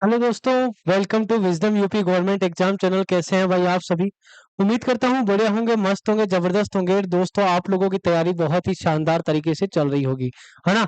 Hello दोस्तों, welcome to wisdom UP government exam channel. कैसे हैं भाई आप सभी? उम्मीद करता हूँ बढ़िया होंगे, मस्त होंगे, जबरदस्त होंगे। दोस्तों, आप लोगों की तैयारी बहुत ही शानदार तरीके से चल रही होगी, है ना?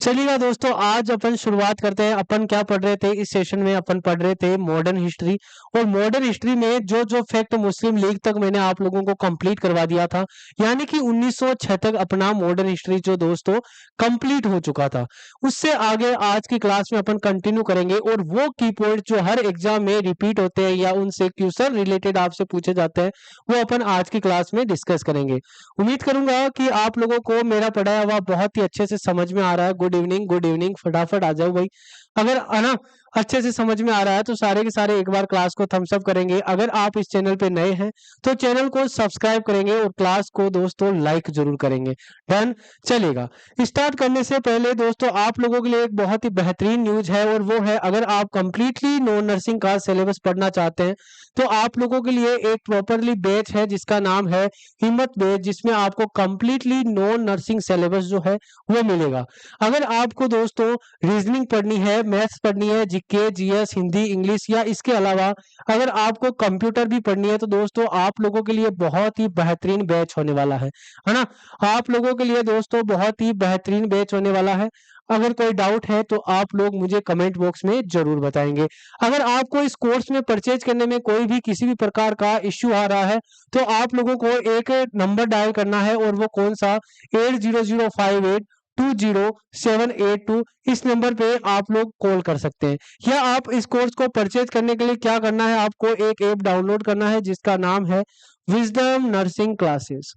चलिएगा दोस्तों, आज अपन शुरुआत करते हैं। अपन क्या पढ़ रहे थे इस सेशन में? अपन पढ़ रहे थे मॉडर्न हिस्ट्री। और मॉडर्न हिस्ट्री में जो जो फैक्ट मुस्लिम लीग तक मैंने आप लोगों को कंप्लीट करवा दिया था, यानी कि 1906 तक अपना मॉडर्न हिस्ट्री जो दोस्तों कंप्लीट हो चुका था। उससे आगे आज की क्लास में अपन कंटिन्यू करेंगे और वो की पॉइंट जो हर एग्जाम में रिपीट होते हैं या उनसे क्वेश्चन रिलेटेड आपसे पूछे जाते हैं, वो अपन आज की क्लास में डिस्कस करेंगे। उम्मीद करूंगा कि आप लोगों को मेरा पढ़ाया हुआ बहुत ही अच्छे से समझ में आ रहा है। गुड इवनिंग, गुड इवनिंग, फटाफट आ जाओ भाई। अगर है ना अच्छे से समझ में आ रहा है तो सारे के सारे एक बार क्लास को थम्स अप करेंगे। अगर आप इस चैनल पे नए हैं तो चैनल को सब्सक्राइब करेंगे और क्लास को दोस्तों लाइक जरूर करेंगे। डन, चलेगा। स्टार्ट करने से पहले दोस्तों आप लोगों के लिए एक बहुत ही बेहतरीन न्यूज है, और वो है अगर आप कंप्लीटली नॉन नर्सिंग का सिलेबस पढ़ना चाहते हैं तो आप लोगों के लिए एक प्रॉपरली बैच है जिसका नाम है हिम्मत बैच, जिसमें आपको कंप्लीटली नॉन नर्सिंग सिलेबस जो है वो मिलेगा। अगर आपको दोस्तों रीजनिंग पढ़नी है, मैथ्स पढ़नी है, जीके, जीएस, हिंदी, इंग्लिश, या इसके अलावा अगर आपको कंप्यूटर भी पढ़नी है तो दोस्तों आप लोगों के लिए बहुत ही बेहतरीन बैच होने वाला है ना? आप लोगों के लिए दोस्तों बहुत ही बेहतरीन बैच होने वाला है। अगर कोई डाउट है तो आप लोग मुझे कमेंट बॉक्स में जरूर बताएंगे। अगर आपको इस कोर्स में परचेज करने में कोई भी किसी भी प्रकार का इश्यू आ रहा है तो आप लोगों को एक नंबर डायल करना है, और वो कौन सा? 8005820782। इस नंबर पे आप लोग कॉल कर सकते हैं। या आप इस कोर्स को परचेज करने के लिए क्या करना है, आपको एक ऐप डाउनलोड करना है जिसका नाम है wisdom nursing classes.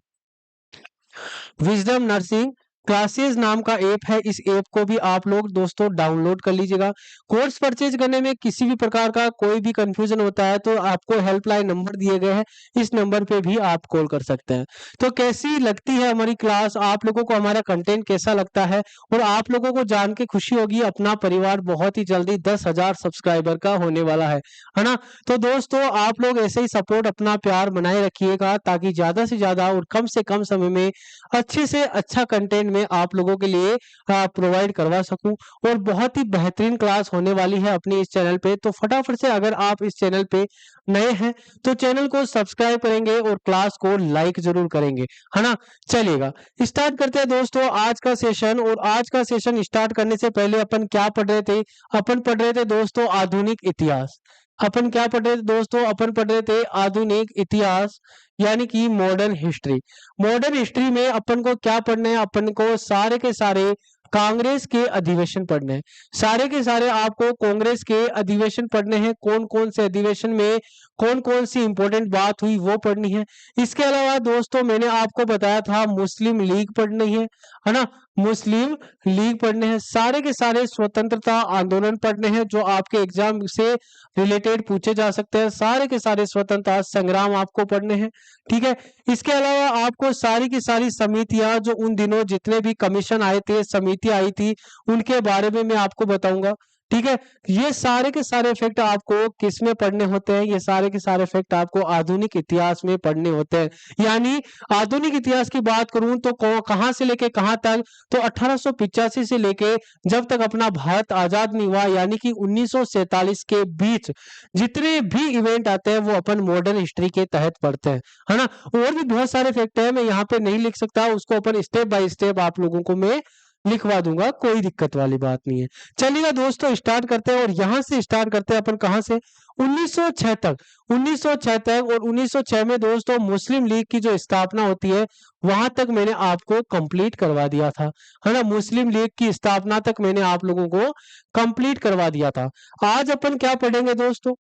Wisdom nursing classes नाम का ऐप है। इस ऐप को भी आप लोग दोस्तों डाउनलोड कर लीजिएगा। कोर्स परचेज करने में किसी भी प्रकार का कोई भी कंफ्यूजन होता है तो आपको हेल्पलाइन नंबर दिए गए हैं, इस नंबर पे भी आप कॉल कर सकते हैं। तो कैसी लगती है हमारी क्लास? आप लोगों को हमारा कंटेंट कैसा लगता है? और आप लोगों को जान के खुशी होगी अपना परिवार बहुत ही जल्दी 10,000 सब्सक्राइबर का होने वाला है ना? तो दोस्तों आप लोग ऐसे ही सपोर्ट, अपना प्यार बनाए रखिएगा ताकि ज्यादा से ज्यादा और कम से कम समय में अच्छे से अच्छा कंटेंट में आप लोगों के लिए प्रोवाइड करवा सकूं। और बहुत ही बेहतरीन क्लास होने वाली है अपनी इस चैनल पे। तो फटाफट से अगर आप इस चैनल पे नए हैं तो चैनल को सब्सक्राइब करेंगे और क्लास को लाइक जरूर करेंगे, है ना? चलेगा, स्टार्ट करते हैं दोस्तों आज का सेशन। और आज का सेशन स्टार्ट करने से पहले अपन क्या पढ़ रहे थे? अपन पढ़ रहे थे दोस्तों आधुनिक इतिहास। अपन क्या पढ़ रहे थे दोस्तों? अपन पढ़ रहे थे आधुनिक इतिहास, यानी कि मॉडर्न हिस्ट्री। मॉडर्न हिस्ट्री में अपन को क्या पढ़ना है? अपन को सारे के सारे कांग्रेस के अधिवेशन पढ़ने हैं। सारे के सारे आपको कांग्रेस के अधिवेशन पढ़ने हैं। कौन कौन से अधिवेशन में कौन कौन सी इंपॉर्टेंट बात हुई वो पढ़नी है। इसके अलावा दोस्तों मैंने आपको बताया था मुस्लिम लीग पढ़नी है ना? मुस्लिम लीग पढ़ने हैं। सारे के सारे स्वतंत्रता आंदोलन पढ़ने हैं जो आपके एग्जाम से रिलेटेड पूछे जा सकते हैं। सारे के सारे स्वतंत्रता संग्राम आपको पढ़ने हैं, ठीक है? इसके अलावा आपको सारी की सारी समितियां, जो उन दिनों जितने भी कमीशन आए थे, समितियां आई थी, उनके बारे में मैं आपको बताऊंगा, ठीक है? ये सारे के सारे फैक्ट आपको किस में पढ़ने होते हैं? ये सारे के सारे फैक्ट आपको आधुनिक इतिहास में पढ़ने होते हैं। यानी आधुनिक इतिहास की बात करूं तो कहां से लेके कहां तक? तो 1885 से लेके जब तक अपना भारत आजाद नहीं हुआ, यानी कि 1947 के बीच जितने भी इवेंट आते हैं वो अपन मॉडर्न हिस्ट्री के तहत पढ़ते हैं, है ना? और भी बहुत सारे फैक्ट है, मैं यहाँ पे नहीं लिख सकता, उसको अपन स्टेप बाय स्टेप आप लोगों को मैं लिखवा दूंगा, कोई दिक्कत वाली बात नहीं है। चलिएगा दोस्तों स्टार्ट करते हैं, और यहाँ से स्टार्ट करते हैं अपन कहाँ से? 1906 तक। 1906 तक, और 1906 में दोस्तों मुस्लिम लीग की जो स्थापना होती है वहां तक मैंने आपको कंप्लीट करवा दिया था, है ना? मुस्लिम लीग की स्थापना तक मैंने आप लोगों को कंप्लीट करवा दिया था। आज अपन क्या पढ़ेंगे दोस्तों?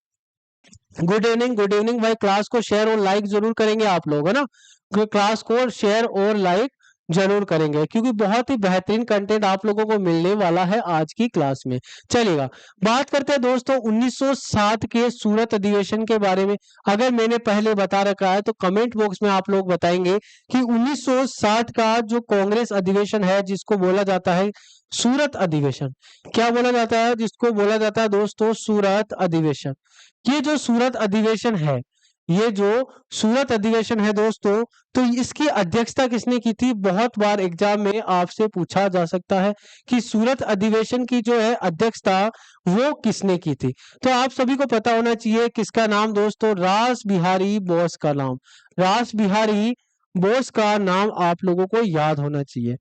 गुड इवनिंग, गुड इवनिंग भाई। क्लास को शेयर और लाइक जरूर करेंगे आप लोग, है ना? क्लास को शेयर और लाइक जरूर करेंगे क्योंकि बहुत ही बेहतरीन कंटेंट आप लोगों को मिलने वाला है आज की क्लास में। चलेगा, बात करते हैं दोस्तों 1907 के सूरत अधिवेशन के बारे में। अगर मैंने पहले बता रखा है तो कमेंट बॉक्स में आप लोग बताएंगे कि 1907 का जो कांग्रेस अधिवेशन है जिसको बोला जाता है सूरत अधिवेशन। क्या बोला जाता है? जिसको बोला जाता है दोस्तों सूरत अधिवेशन। ये जो सूरत अधिवेशन है ये जो सूरत अधिवेशन है दोस्तों, तो इसकी अध्यक्षता किसने की थी? बहुत बार एग्जाम में आपसे पूछा जा सकता है कि सूरत अधिवेशन की जो है अध्यक्षता वो किसने की थी। तो आप सभी को पता होना चाहिए किसका नाम दोस्तों, रास बिहारी बोस का नाम, रास बिहारी बोस का नाम आप लोगों को याद होना चाहिए।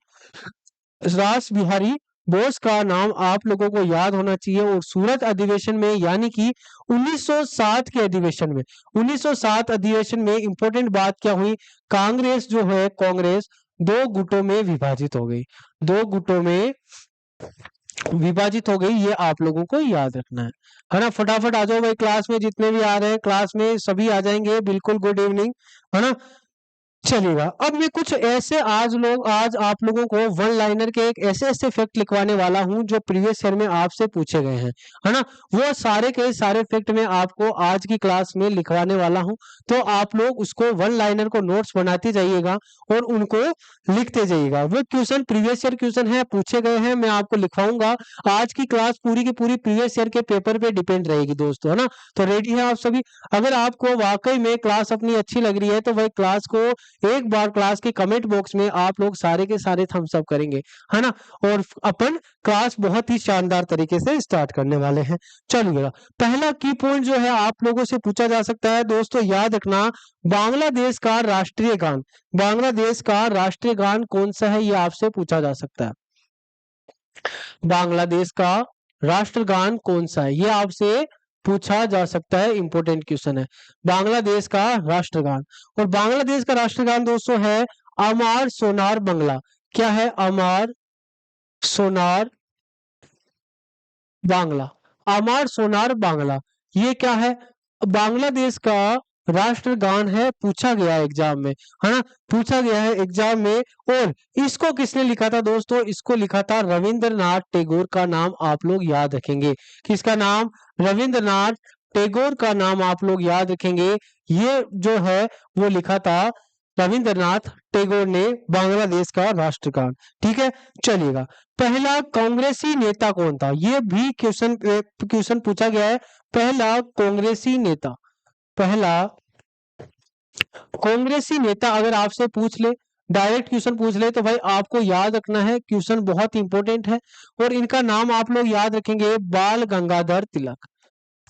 रास बिहारी बोस का नाम आप लोगों को याद होना चाहिए। और सूरत अधिवेशन में यानी कि 1907 के अधिवेशन में, 1907 अधिवेशन में इंपॉर्टेंट बात क्या हुई, कांग्रेस जो है, कांग्रेस दो गुटों में विभाजित हो गई, दो गुटों में विभाजित हो गई, ये आप लोगों को याद रखना है ना। फटाफट आ जाओ भाई, क्लास में जितने भी आ रहे हैं, क्लास में सभी आ जाएंगे, बिल्कुल गुड इवनिंग, है ना। चलेगा। अब मैं कुछ ऐसे आज आप लोगों को वन लाइनर के एक ऐसे ऐसे फैक्ट लिखवाने वाला हूं जो प्रीवियस ईयर में आपसे पूछे गए हैं, है ना। वो सारे के सारे फैक्ट मैं आपको आज की क्लास में लिखवाने वाला हूं। तो आप लोग उसको वन लाइनर को नोट्स बनाते जाइएगा और उनको लिखते जाइएगा। वो क्वेश्चन प्रीवियस ईयर क्वेश्चन है, पूछे गए हैं, मैं आपको लिखवाऊंगा। आज की क्लास पूरी की पूरी प्रीवियस ईयर के पेपर पे डिपेंड रहेगी दोस्तों, है ना। तो रेडी है आप सभी? अगर आपको वाकई में क्लास अपनी अच्छी लग रही है तो वही क्लास को एक बार क्लास के कमेंट बॉक्स में आप लोग सारे के सारे थम्स अप करेंगे, है ना। और अपन क्लास बहुत ही शानदार तरीके से स्टार्ट करने वाले हैं। चलिएगा, पहला की पॉइंट जो है आप लोगों से पूछा जा सकता है दोस्तों, याद रखना, बांग्लादेश का राष्ट्रीय गान, बांग्लादेश का राष्ट्रीय गान कौन सा है, ये आपसे पूछा जा सकता है। बांग्लादेश का राष्ट्रगान कौन सा है, ये आपसे पूछा जा सकता है, इंपॉर्टेंट क्वेश्चन है। बांग्लादेश का राष्ट्रगान, और बांग्लादेश का राष्ट्रगान दोस्तों है अमार सोनार बांग्ला। क्या है? अमार सोनार बांग्ला, अमार सोनार बांग्ला, ये क्या है? बांग्लादेश का राष्ट्रगान है, पूछा गया है एग्जाम में, है ना, पूछा गया है एग्जाम में। और इसको किसने लिखा था दोस्तों? इसको लिखा था रविंद्रनाथ टैगोर का नाम आप लोग याद रखेंगे। किसका नाम? रविंद्रनाथ टैगोर का नाम आप लोग याद रखेंगे। ये जो है वो लिखा था रविंद्रनाथ टैगोर ने, बांग्लादेश का राष्ट्रगान। ठीक है, चलिएगा। पहला कांग्रेसी नेता कौन था? ये भी क्वेश्चन पूछा गया है। पहला कांग्रेसी नेता, पहला कांग्रेसी नेता अगर आपसे पूछ ले, डायरेक्ट क्वेश्चन पूछ ले, तो भाई आपको याद रखना है, क्वेश्चन बहुत इंपॉर्टेंट है। और इनका नाम आप लोग याद रखेंगे, बाल गंगाधर तिलक,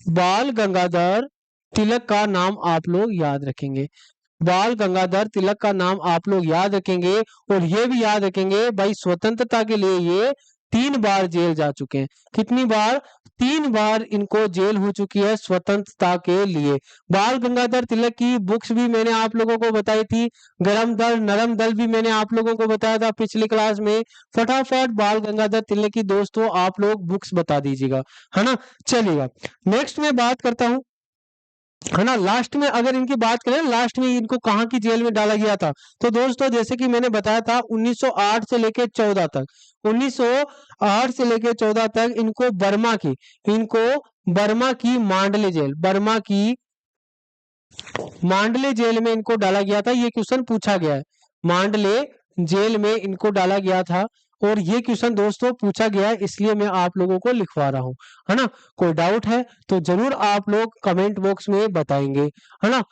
बाल गंगाधर तिलक का नाम आप लोग याद रखेंगे, बाल गंगाधर तिलक का नाम आप लोग याद रखेंगे। और ये भी याद रखेंगे भाई, स्वतंत्रता के लिए ये 3 बार जेल जा चुके हैं। कितनी बार? 3 बार इनको जेल हो चुकी है स्वतंत्रता के लिए। बाल गंगाधर तिलक की बुक्स भी मैंने आप लोगों को बताई थी, गरम दल नरम दल भी मैंने आप लोगों को बताया था पिछली क्लास में। फटाफट बाल गंगाधर तिलक की दोस्तों आप लोग बुक्स बता दीजिएगा, है ना। चलिएगा, नेक्स्ट में बात करता हूं, है ना। लास्ट में अगर इनकी बात करें, लास्ट में इनको कहाँ की जेल में डाला गया था, तो दोस्तों जैसे कि मैंने बताया था 1908 से लेके 14 तक, 1908 से लेके 14 तक इनको बर्मा की मांडले जेल, बर्मा की मांडले जेल में इनको डाला गया था। ये क्वेश्चन पूछा गया है, मांडले जेल में इनको डाला गया था। और ये क्वेश्चन दोस्तों पूछा गया है, इसलिए मैं आप लोगों को लिखवा रहा हूं, है ना। कोई डाउट है तो जरूर आप लोग कमेंट बॉक्स में बताएंगे, है ना।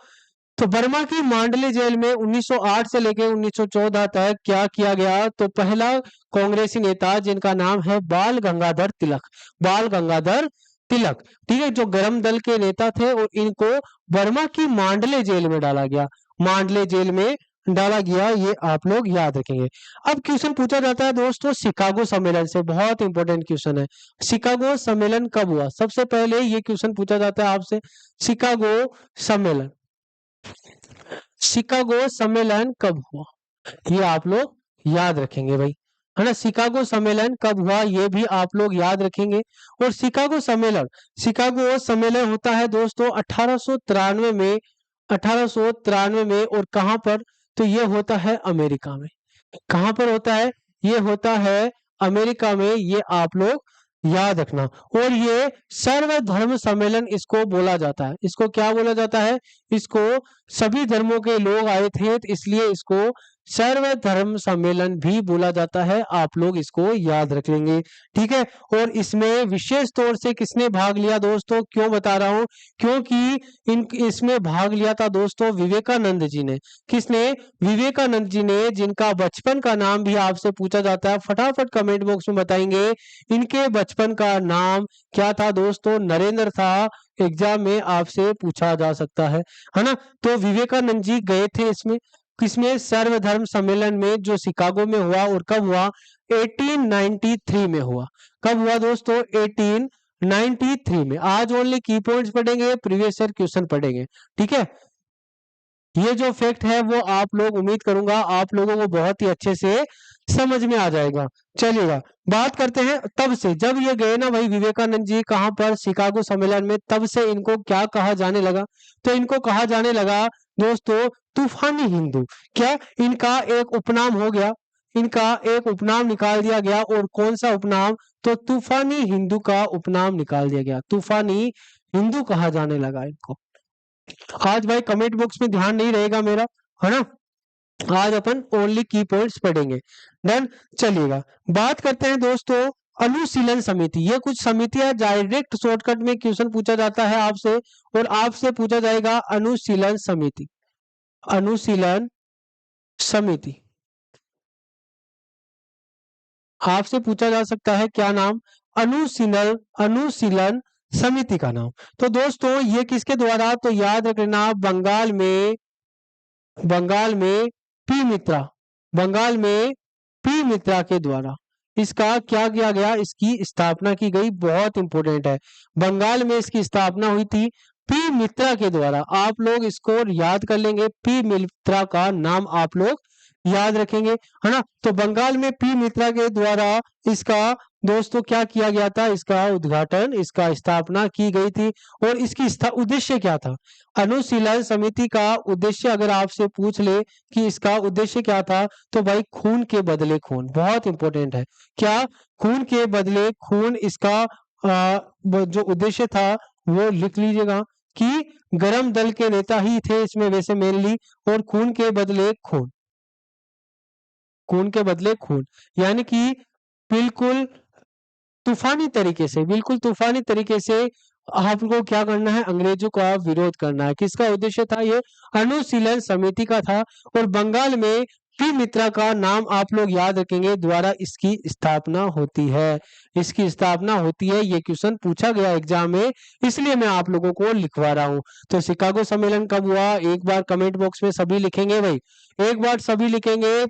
तो बर्मा की मांडले जेल में 1908 से लेकर 1914 तक क्या किया गया, तो पहला कांग्रेसी नेता जिनका नाम है बाल गंगाधर तिलक, बाल गंगाधर तिलक, ठीक है, जो गरम दल के नेता थे, और इनको बर्मा की मांडले जेल में डाला गया, मांडले जेल में डाला गया, ये आप लोग याद रखेंगे। अब क्वेश्चन पूछा जाता है दोस्तों शिकागो सम्मेलन से, बहुत इंपॉर्टेंट क्वेश्चन है। शिकागो सम्मेलन कब हुआ? सबसे पहले ये क्वेश्चन पूछा जाता है आपसे, शिकागो सम्मेलन, शिकागो सम्मेलन कब हुआ, ये आप लोग याद रखेंगे भाई, है ना। शिकागो सम्मेलन कब हुआ ये भी आप लोग याद रखेंगे। और शिकागो सम्मेलन होता है दोस्तों 1893 में, 1893 में। और कहां पर? तो ये होता है अमेरिका में। कहां पर होता है? ये होता है अमेरिका में, ये आप लोग याद रखना। और ये सर्वधर्म सम्मेलन इसको बोला जाता है। इसको क्या बोला जाता है? इसको सभी धर्मों के लोग आए थे, तो इसलिए इसको सर्वधर्म सम्मेलन भी बोला जाता है, आप लोग इसको याद रख लेंगे। ठीक है, और इसमें विशेष तौर से किसने भाग लिया दोस्तों, क्यों बता रहा हूं, क्योंकि इसमें भाग लिया था दोस्तों विवेकानंद जी ने। किसने, विवेकानंद जी ने, जिनका बचपन का नाम भी आपसे पूछा जाता है, फटाफट कमेंट बॉक्स में बताएंगे इनके बचपन का नाम क्या था दोस्तों, नरेंद्र था। एग्जाम में आपसे पूछा जा सकता है ना। तो विवेकानंद जी गए थे इसमें, किसमें, सर्वधर्म सम्मेलन में, जो शिकागो में हुआ, और कब हुआ, 1893 में हुआ। कब हुआ दोस्तों, 1893 में। आज ओनली की पॉइंट्स पढ़ेंगे, प्रीवियस ईयर क्वेश्चन पढ़ेंगे। ठीक है, ये जो फैक्ट है वो आप लोग, उम्मीद करूंगा आप लोगों को बहुत ही अच्छे से समझ में आ जाएगा। चलिएगा, बात करते हैं तब से, जब ये गए ना भाई विवेकानंद जी कहां पर, शिकागो सम्मेलन में, तब से इनको क्या कहा जाने लगा, तो इनको कहा जाने लगा दोस्तों तूफानी हिंदू। क्या, इनका एक उपनाम हो गया, इनका एक उपनाम निकाल दिया गया, और कौन सा उपनाम, तो तूफानी हिंदू का उपनाम निकाल दिया गया, तूफानी हिंदू कहा जाने लगा इनको। आज भाई कमेंट बॉक्स में ध्यान नहीं रहेगा मेरा, है ना। आज अपन ओनली की पॉइंट्स पढ़ेंगे। डन, चलिएगा, बात करते हैं दोस्तों अनुशीलन समिति। ये कुछ समितियां, डायरेक्ट शॉर्टकट में क्वेश्चन पूछा जाता है आपसे, और आपसे पूछा जाएगा अनुशीलन समिति, अनुशीलन समिति आपसे पूछा जा सकता है, क्या नाम, अनुशीलन, अनुशीलन समिति का नाम। तो दोस्तों ये किसके द्वारा, तो याद रखना, बंगाल में, बंगाल में पी मित्रा, बंगाल में पी मित्रा के द्वारा इसका क्या किया गया, इसकी स्थापना की गई। बहुत इंपॉर्टेंट है, बंगाल में इसकी स्थापना हुई थी पी मित्रा के द्वारा। आप लोग इसको याद कर लेंगे, पी मित्रा का नाम आप लोग याद रखेंगे, है ना। तो बंगाल में पी मित्रा के द्वारा इसका दोस्तों क्या किया गया था, इसका उद्घाटन, इसका स्थापना की गई थी। और इसकी उद्देश्य क्या था, अनुशीलन समिति का उद्देश्य अगर आपसे पूछ ले कि इसका उद्देश्य क्या था, तो भाई खून के बदले खून, बहुत इंपॉर्टेंट है। क्या, खून के बदले खून, इसका जो उद्देश्य था वो लिख लीजिएगा कि गरम दल के नेता ही थे इसमें वैसे मेनली, और खून के बदले खून, खून के बदले खून, यानी कि बिल्कुल तूफानी तरीके से, बिल्कुल तूफानी तरीके से आपको क्या करना है, अंग्रेजों का विरोध करना है। किसका उद्देश्य था, ये अनुशीलन समिति का था। और बंगाल में पी मित्रा का नाम आप लोग याद रखेंगे, द्वारा इसकी स्थापना होती है, इसकी स्थापना होती है। ये क्वेश्चन पूछा गया एग्जाम में, इसलिए मैं आप लोगों को लिखवा रहा हूं। तो शिकागो सम्मेलन कब हुआ, एक बार कमेंट बॉक्स में सभी लिखेंगे भाई, एक बार सभी लिखेंगे,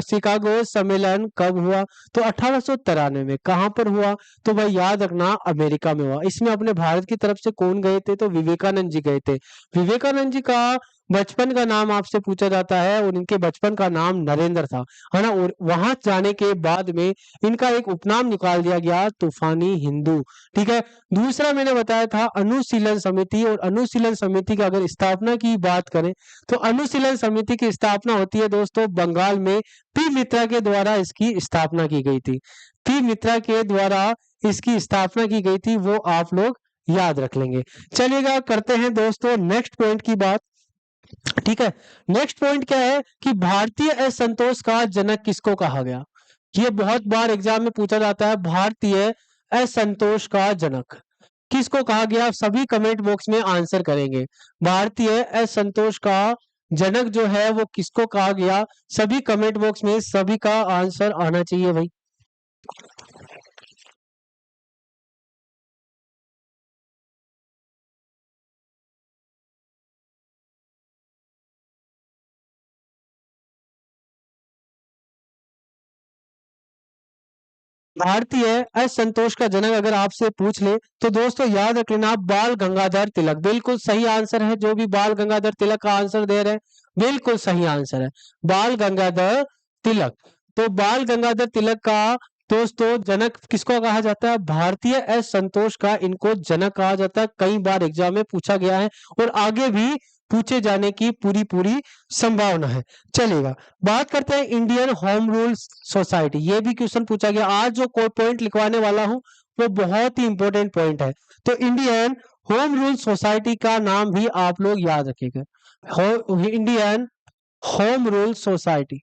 शिकागो सम्मेलन कब हुआ, तो 1893 में। कहां पर हुआ, तो भाई याद रखना अमेरिका में हुआ। इसमें अपने भारत की तरफ से कौन गए थे, तो विवेकानंद जी गए थे। विवेकानंद जी का बचपन का नाम आपसे पूछा जाता है, और इनके बचपन का नाम नरेंद्र था, है ना। और वहां जाने के बाद में इनका एक उपनाम निकाल दिया गया, तूफानी हिंदू। ठीक है, दूसरा मैंने बताया था अनुशीलन समिति, और अनुशीलन समिति की अगर स्थापना की बात करें, तो अनुशीलन समिति की स्थापना होती है दोस्तों बंगाल में, पी मित्रा के द्वारा इसकी स्थापना की गई थी। पी मित्रा के द्वारा इसकी स्थापना की गई थी, वो आप लोग याद रख लेंगे। चलिएगा, करते हैं दोस्तों नेक्स्ट पॉइंट की बात। ठीक है, नेक्स्ट पॉइंट क्या है कि भारतीय असंतोष का जनक किसको कहा गया। ये बहुत बार एग्जाम में पूछा जाता है, भारतीय असंतोष का जनक किसको कहा गया। सभी कमेंट बॉक्स में आंसर करेंगे, भारतीय असंतोष का जनक जो है वो किसको कहा गया। सभी कमेंट बॉक्स में सभी का आंसर आना चाहिए भाई। भारतीय असंतोष का जनक अगर आपसे पूछ ले, तो दोस्तों याद रख लेना, बाल गंगाधर तिलक। बिल्कुल सही आंसर है, जो भी बाल गंगाधर तिलक का आंसर दे रहे हैं बिल्कुल सही आंसर है, बाल गंगाधर तिलक। तो बाल गंगाधर तिलक का दोस्तों जनक किसको कहा जाता है, भारतीय असंतोष का इनको जनक कहा जाता है। कई बार एग्जाम में पूछा गया है, और आगे भी पूछे जाने की पूरी पूरी संभावना है। चलेगा, बात करते हैं इंडियन होम रूल सोसाइटी। ये भी क्वेश्चन पूछा गया। आज जो कोई पॉइंट लिखवाने वाला हूं वो बहुत ही इंपॉर्टेंट पॉइंट है। तो इंडियन होम रूल सोसाइटी का नाम भी आप लोग याद रखेंगे, Indian home rule society.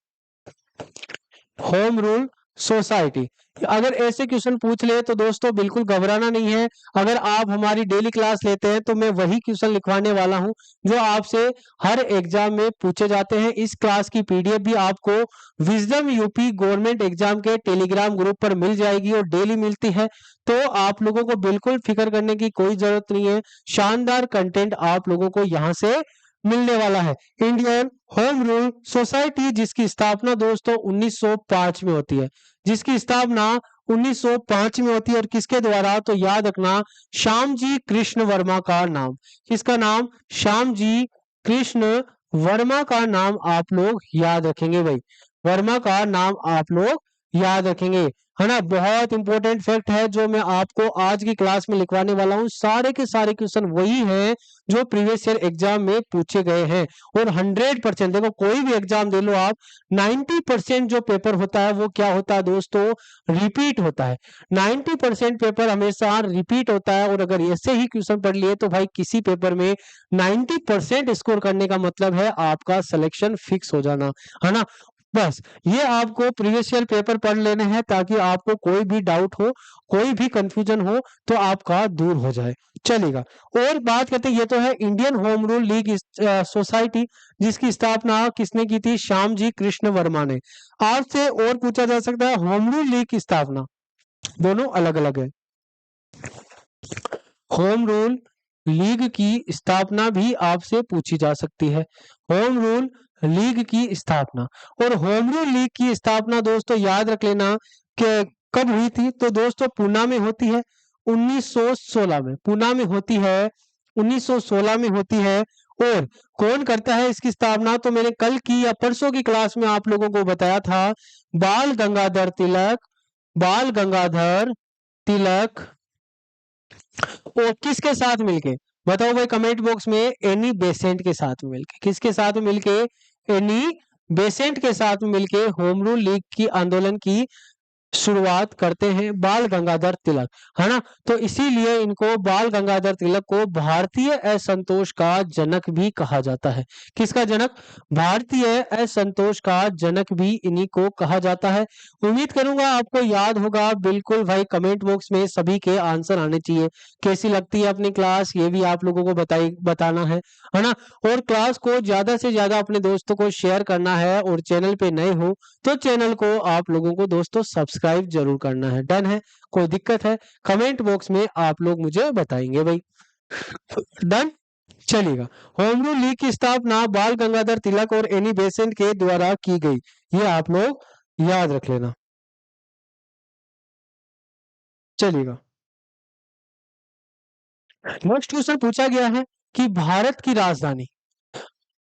Home rule society. अगर ऐसे क्वेश्चन पूछ ले तो दोस्तों बिल्कुल घबराना नहीं है। अगर आप हमारी डेली क्लास लेते हैं तो मैं वही क्वेश्चन लिखवाने वाला हूं जो आपसे हर एग्जाम में पूछे जाते हैं। इस क्लास की पीडीएफ भी आपको विजडम यूपी गवर्नमेंट एग्जाम के टेलीग्राम ग्रुप पर मिल जाएगी और डेली मिलती है। तो आप लोगों को बिल्कुल फिक्र करने की कोई जरूरत नहीं है। शानदार कंटेंट आप लोगों को यहाँ से मिलने वाला है। इंडियन होम रूल सोसाइटी जिसकी स्थापना दोस्तों 1905 में होती है, जिसकी स्थापना 1905 में होती है और किसके द्वारा, तो याद रखना श्यामजी कृष्ण वर्मा का नाम। किसका नाम? श्यामजी कृष्ण वर्मा का नाम आप लोग याद रखेंगे भाई, वर्मा का नाम आप लोग याद रखेंगे, है ना। बहुत इंपॉर्टेंट फैक्ट है जो मैं आपको आज की क्लास में लिखवाने वाला हूँ। सारे के सारे क्वेश्चन वही हैं जो प्रीवियस ईयर एग्जाम में पूछे गए हैं और 100% देखो कोई भी एग्जाम दे लो आप, 90% जो पेपर होता है वो क्या होता है दोस्तों? रिपीट होता है। 90% पेपर हमेशा रिपीट होता है और अगर ऐसे ही क्वेश्चन पढ़ लिए तो भाई किसी पेपर में 90% स्कोर करने का मतलब है आपका सिलेक्शन फिक्स हो जाना, है ना। बस ये आपको प्रीवियस ईयर पेपर पढ़ लेने हैं ताकि आपको कोई भी डाउट हो, कोई भी कंफ्यूजन हो तो आपका दूर हो जाए, चलेगा। और बात करते हैं, ये तो है Indian home rule league society जिसकी स्थापना किसने की थी? श्यामजी कृष्ण वर्मा ने। आपसे और पूछा जा सकता है होम रूल लीग की स्थापना, दोनों अलग अलग है। होम रूल लीग की स्थापना भी आपसे पूछी जा सकती है, होम रूल लीग की स्थापना। और होम रूल लीग की स्थापना दोस्तों याद रख लेना कि कब हुई थी, तो दोस्तों पूना में होती है 1916 में, पूना में होती है 1916 में होती है। और कौन करता है इसकी स्थापना, तो मैंने कल की या परसों की क्लास में आप लोगों को बताया था, बाल गंगाधर तिलक, बाल गंगाधर तिलक। और किसके साथ मिलके बताओ भाई कमेंट बॉक्स में, एनी बेसेंट के साथ मिलके, किसके साथ मिलके? एनी बेसेंट के साथ मिलके होम रूल लीग की आंदोलन की शुरुआत करते हैं बाल गंगाधर तिलक, है ना। तो इसीलिए इनको बाल गंगाधर तिलक को भारतीय असंतोष का जनक भी कहा जाता है। किसका जनक? भारतीय असंतोष का जनक भी इन्हीं को कहा जाता है। उम्मीद करूंगा आपको याद होगा। बिल्कुल भाई कमेंट बॉक्स में सभी के आंसर आने चाहिए। कैसी लगती है अपनी क्लास ये भी आप लोगों को बताना है ना। और क्लास को ज्यादा से ज्यादा अपने दोस्तों को शेयर करना है और चैनल पे नए हो तो चैनल को आप लोगों को दोस्तों सब्सक्राइब जरूर करना है। डन है? कोई दिक्कत है कमेंट बॉक्स में आप लोग मुझे बताएंगे भाई। डन, चलेगा। होम रूल लीग की स्थापना बाल गंगाधर तिलक और एनी बेसेंट के द्वारा की गई, ये आप लोग याद रख लेना, चलेगा। नेक्स्ट क्वेश्चन पूछा गया है कि भारत की राजधानी,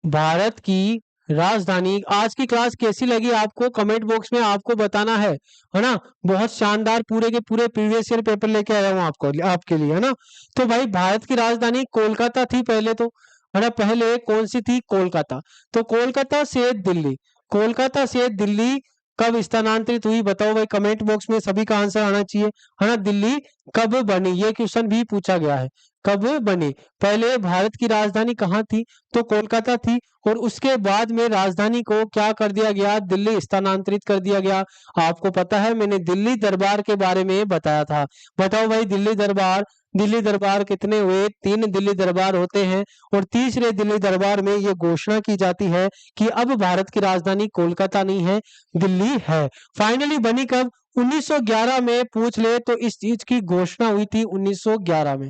भारत की राजधानी। आज की क्लास कैसी लगी आपको कमेंट बॉक्स में आपको बताना है ना। बहुत शानदार पूरे के पूरे प्रीवियस ईयर पेपर लेके आया हूँ आपको, आपके लिए, है ना। तो भाई भारत की राजधानी कोलकाता थी पहले तो, है ना। पहले कौन सी थी? कोलकाता। तो कोलकाता से दिल्ली, कोलकाता से दिल्ली कब स्थानांतरित हुई बताओ भाई कमेंट बॉक्स में सभी का आंसर आना चाहिए, है ना। दिल्ली कब बनी, ये क्वेश्चन भी पूछा गया है, कब बनी? पहले भारत की राजधानी कहाँ थी? तो कोलकाता थी और उसके बाद में राजधानी को क्या कर दिया गया? दिल्ली स्थानांतरित कर दिया गया। आपको पता है मैंने दिल्ली दरबार के बारे में बताया था। बताओ भाई दिल्ली दरबार, दिल्ली दरबार कितने हुए? 3 दिल्ली दरबार होते हैं और तीसरे दिल्ली दरबार में ये घोषणा की जाती है कि अब भारत की राजधानी कोलकाता नहीं है, दिल्ली है। फाइनली बनी कब? 1911 में। पूछ ले तो इस चीज की घोषणा हुई थी 1911 में।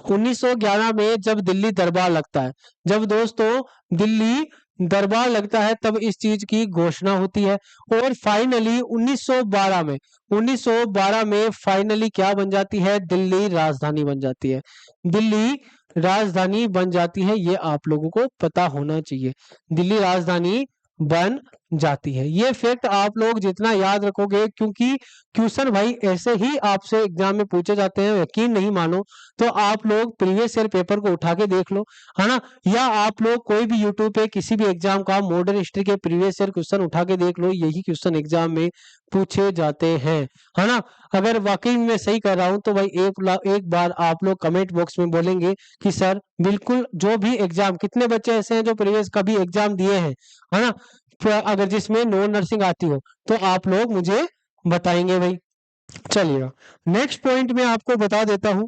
1911 में जब दिल्ली दरबार लगता है, जब दोस्तों दिल्ली दरबार लगता है तब इस चीज की घोषणा होती है। और फाइनली 1912 में, 1912 में फाइनली क्या बन जाती है? दिल्ली राजधानी बन जाती है, दिल्ली राजधानी बन जाती है। ये आप लोगों को पता होना चाहिए, दिल्ली राजधानी बन जाती है। ये फैक्ट आप लोग जितना याद रखोगे, क्योंकि क्वेश्चन भाई ऐसे ही आपसे एग्जाम में पूछे जाते हैं, यकीन नहीं मानो तो आप लोग प्रीवियस ईयर पेपर को उठा के देख लो, है ना। या आप लोग कोई भी यूट्यूब पे किसी भी एग्जाम का मॉडर्न हिस्ट्री के प्रीवियस ईयर क्वेश्चन उठा के देख लो, यही क्वेश्चन एग्जाम में पूछे जाते हैं, है ना। अगर वाकई में सही कर रहा हूं तो भाई एक बार आप लोग कमेंट बॉक्स में बोलेंगे कि सर बिल्कुल जो भी एग्जाम, कितने बच्चे ऐसे हैं जो प्रीवियस कभी एग्जाम दिए हैं, है ना। अगर जिसमें नॉन नर्सिंग आती हो तो आप लोग मुझे बताएंगे भाई। चलिएगा, नेक्स्ट पॉइंट में आपको बता देता हूं,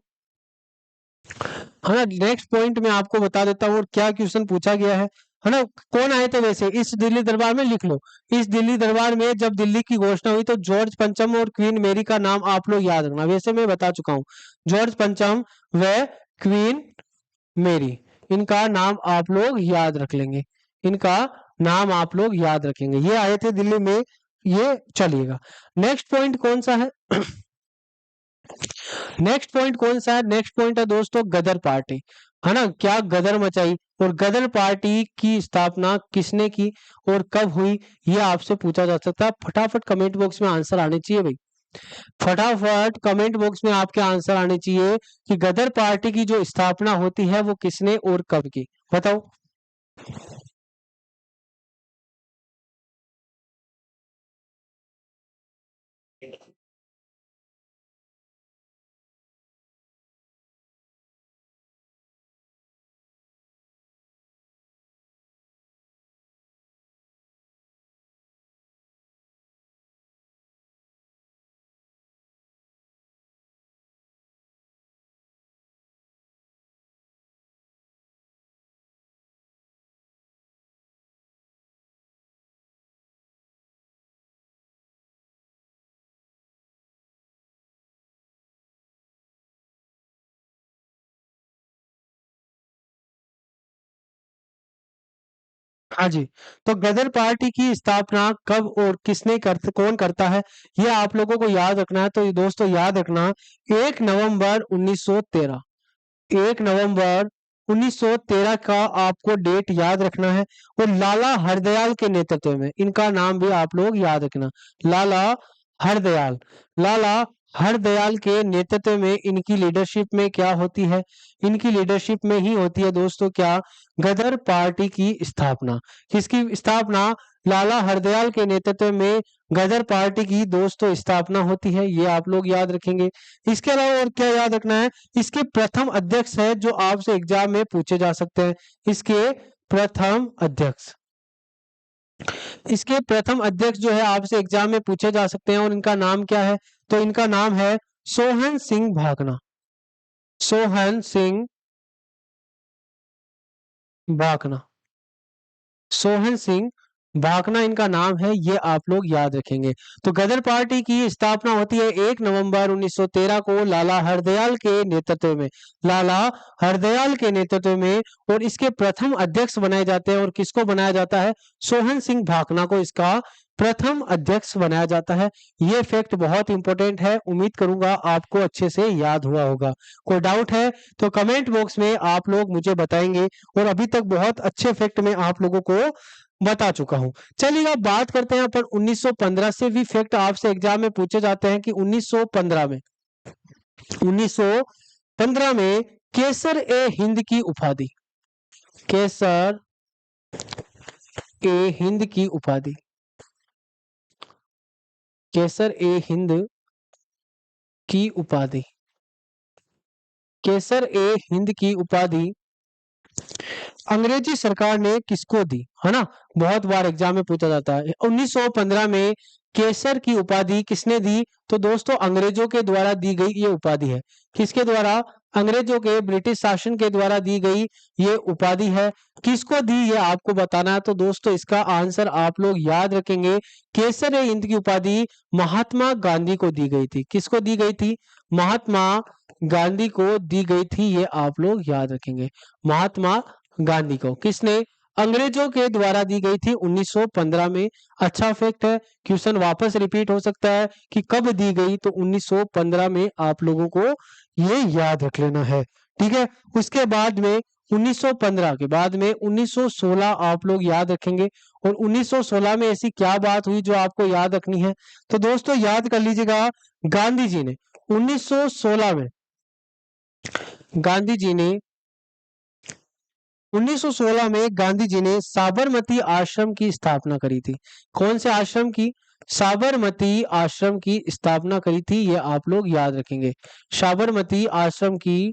है ना। नेक्स्ट पॉइंट में आपको बता देता हूँ और क्या क्वेश्चन पूछा गया है ना। कौन आए थे वैसे इस दिल्ली दरबार में, लिख लो। इस दिल्ली दरबार में जब दिल्ली की घोषणा हुई तो जॉर्ज पंचम और क्वीन मेरी का नाम आप लोग याद रखना, वैसे मैं बता चुका हूँ। जॉर्ज पंचम व क्वीन मेरी, इनका नाम आप लोग याद रख लेंगे, इनका नाम आप लोग याद रखेंगे, ये आए थे दिल्ली में ये। चलिएगा, नेक्स्ट पॉइंट कौन सा है? नेक्स्ट पॉइंट कौन सा है? नेक्स्ट पॉइंट है दोस्तों गदर पार्टी, है ना। क्या गदर मचाई और गदर पार्टी की स्थापना किसने की और कब हुई, ये आपसे पूछा जा सकता है। फटाफट कमेंट बॉक्स में आंसर आने चाहिए भाई, फटाफट कमेंट बॉक्स में आपके आंसर आने चाहिए कि गदर पार्टी की जो स्थापना होती है वो किसने और कब की, बताओ। हाँ जी, तो गदर पार्टी की स्थापना कब और किसने कौन करता है, ये आप लोगों को याद रखना है। तो ये दोस्तों याद रखना, 1 नवंबर 1913, 1 नवंबर 1913 का आपको डेट याद रखना है। और लाला हरदयाल के नेतृत्व में, इनका नाम भी आप लोग याद रखना, लाला हरदयाल, लाला हरदयाल के नेतृत्व में इनकी लीडरशिप में क्या होती है, इनकी लीडरशिप में ही होती है दोस्तों क्या, गदर पार्टी की स्थापना। किसकी स्थापना? लाला हरदयाल के नेतृत्व में गदर पार्टी की दोस्तों स्थापना होती है, ये आप लोग याद रखेंगे। इसके अलावा और क्या याद रखना है, इसके प्रथम अध्यक्ष है जो आपसे एग्जाम में पूछे जा सकते हैं, इसके प्रथम अध्यक्ष, इसके प्रथम अध्यक्ष जो है आपसे एग्जाम में पूछे जा सकते हैं और इनका नाम क्या है, तो इनका नाम है सोहन सिंह भाकना, सोहन सिंह भाकना, सोहन सिंह भाकना इनका नाम है, ये आप लोग याद रखेंगे। तो गदर पार्टी की स्थापना होती है 1 नवंबर 1913 को लाला हरदयाल के नेतृत्व में, लाला हरदयाल के नेतृत्व में। और इसके प्रथम अध्यक्ष बनाए जाते हैं, और किसको बनाया जाता है? सोहन सिंह भाकना को इसका प्रथम अध्यक्ष बनाया जाता है। ये फैक्ट बहुत इंपॉर्टेंट है, उम्मीद करूंगा आपको अच्छे से याद हुआ होगा। कोई डाउट है तो कमेंट बॉक्स में आप लोग मुझे बताएंगे, और अभी तक बहुत अच्छे फैक्ट में आप लोगों को बता चुका हूं। चलिए अब बात करते हैं अपन 1915 से, भी फैक्ट आपसे एग्जाम में पूछे जाते हैं कि 1915 में, 1915 में केसर ए हिंद की उपाधि, केसर ए हिंद की उपाधि, केसर ए हिंद की उपाधि, केसर ए हिंद की उपाधि अंग्रेजी सरकार ने किसको दी, है ना। बहुत बार एग्जाम में पूछा जाता है। 1915 में केसर की उपाधि किसने दी, तो दोस्तों अंग्रेजों के द्वारा दी गई ये उपाधि है। किसके द्वारा? अंग्रेजों के, ब्रिटिश शासन के द्वारा दी गई ये उपाधि है। किसको दी ये आपको बताना है, तो दोस्तों इसका आंसर आप लोग याद रखेंगे। केसर ए हिंद की उपाधि महात्मा गांधी को दी गई थी। किसको दी गई थी? महात्मा गांधी को दी गई थी, ये आप लोग याद रखेंगे। महात्मा गांधी को किसने? अंग्रेजों के द्वारा दी गई थी 1915 में। अच्छा फैक्ट है, क्वेश्चन वापस रिपीट हो सकता है कि कब दी गई, तो 1915 में आप लोगों को ये याद रख लेना है, ठीक है। उसके बाद में 1915 के बाद में 1916 आप लोग याद रखेंगे। और 1916 में ऐसी क्या बात हुई जो आपको याद रखनी है, तो दोस्तों याद कर लीजिएगा। गांधी जी ने 1916 में, गांधी जी ने 1916 में गांधी जी ने साबरमती आश्रम की स्थापना करी थी। कौन से आश्रम की? साबरमती आश्रम की स्थापना करी थी, ये आप लोग याद रखेंगे। साबरमती आश्रम की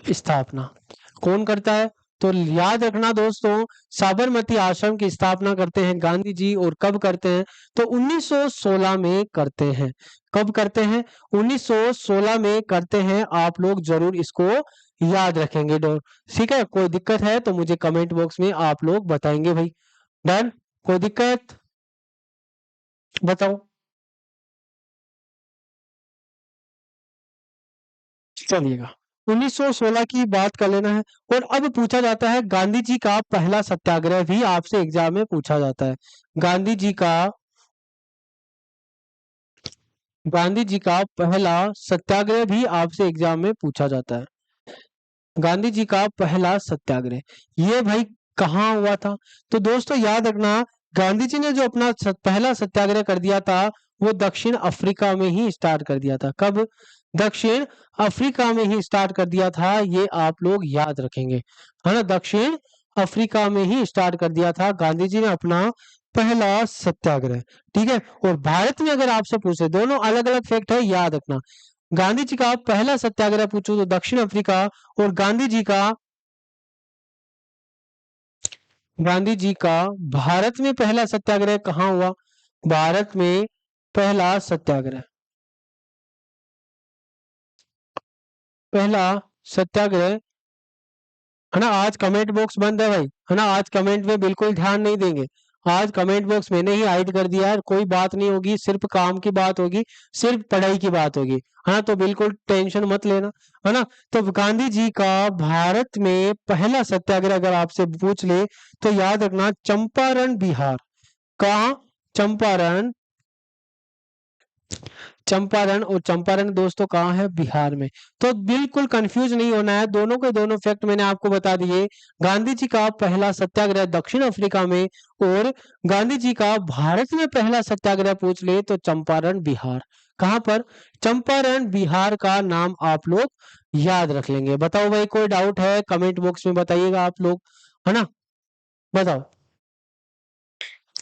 स्थापना कौन करता है? तो याद रखना दोस्तों, साबरमती आश्रम की स्थापना करते हैं गांधी जी, और कब करते हैं? तो 1916 में करते हैं। कब करते हैं? 1916 में करते हैं। आप लोग जरूर इसको याद रखेंगे। ठीक है, कोई दिक्कत है तो मुझे कमेंट बॉक्स में आप लोग बताएंगे भाई। डन? कोई दिक्कत बताओ। चलिएगा, 1916 की बात कर लेना है। और अब पूछा जाता है गांधी जी का पहला सत्याग्रह, भी आपसे एग्जाम में पूछा जाता है। गांधी जी का गांधी जी का पहला सत्याग्रह भी आपसे एग्जाम में पूछा जाता है। गांधी जी का पहला सत्याग्रह, ये भाई कहाँ हुआ था? तो दोस्तों याद रखना, गांधी जी ने जो अपना पहला सत्याग्रह कर दिया था, वो दक्षिण अफ्रीका में ही स्टार्ट कर दिया था। कब? दक्षिण अफ्रीका में ही स्टार्ट कर दिया था, ये आप लोग याद रखेंगे, है ना। दक्षिण अफ्रीका में ही स्टार्ट कर दिया था गांधी जी ने अपना पहला सत्याग्रह। ठीक है, और भारत में अगर आपसे पूछे, दोनों अलग अलग फैक्ट है, याद रखना। गांधी जी का पहला सत्याग्रह पूछो तो दक्षिण अफ्रीका, और गांधी जी का भारत में पहला सत्याग्रह कहाँ हुआ? भारत में पहला सत्याग्रह, पहला सत्याग्रह, है ना। आज कमेंट बॉक्स बंद है भाई, है ना। आज कमेंट में बिल्कुल ध्यान नहीं देंगे। आज कमेंट बॉक्स मैंने ही हाइड कर दिया है, कोई बात नहीं होगी, सिर्फ काम की बात होगी, सिर्फ पढ़ाई की बात होगी, है ना। तो बिल्कुल टेंशन मत लेना, है ना। तो गांधी जी का भारत में पहला सत्याग्रह अगर आपसे पूछ ले तो याद रखना, चंपारण बिहार। कहाँ? चंपारण। चंपारण, और चंपारण दोस्तों कहाँ है? बिहार में। तो बिल्कुल कंफ्यूज नहीं होना है, दोनों के दोनों फैक्ट मैंने आपको बता दिए। गांधी जी का पहला सत्याग्रह दक्षिण अफ्रीका में, और गांधी जी का भारत में पहला सत्याग्रह पूछ ले तो चंपारण बिहार। कहाँ पर? चंपारण बिहार का नाम आप लोग याद रख लेंगे। बताओ भाई, कोई डाउट है कमेंट बॉक्स में बताइएगा आप लोग, है ना। बताओ।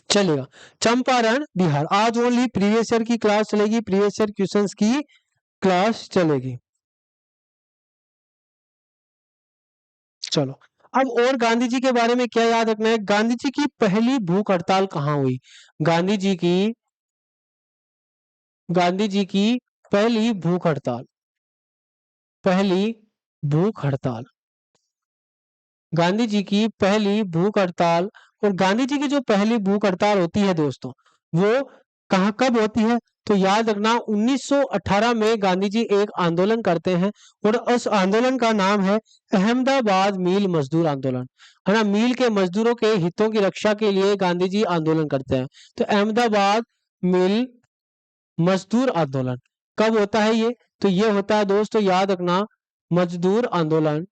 चलेगा, चंपारण बिहार। आज ओनली प्रीवियस ईयर की क्लास चलेगी, प्रीवियस ईयर क्वेश्चंस की क्लास चलेगी। चलो, अब और गांधी जी के बारे में क्या याद रखना है? गांधी जी की पहली भूख हड़ताल कहाँ हुई? गांधी जी की गांधी जी की पहली भूख हड़ताल, पहली भूख हड़ताल, गांधी जी की पहली भूख हड़ताल। और गांधी जी की जो पहली भूख हड़ताल होती है दोस्तों, वो कहाँ कब होती है? तो याद रखना, 1918 में गांधी जी एक आंदोलन करते हैं, और उस आंदोलन का नाम है अहमदाबाद मिल मजदूर आंदोलन, है ना। मिल के मजदूरों के हितों की रक्षा के लिए गांधी जी आंदोलन करते हैं। तो अहमदाबाद मिल मजदूर आंदोलन कब होता है ये? तो ये होता है दोस्तों, याद रखना, मजदूर आंदोलन,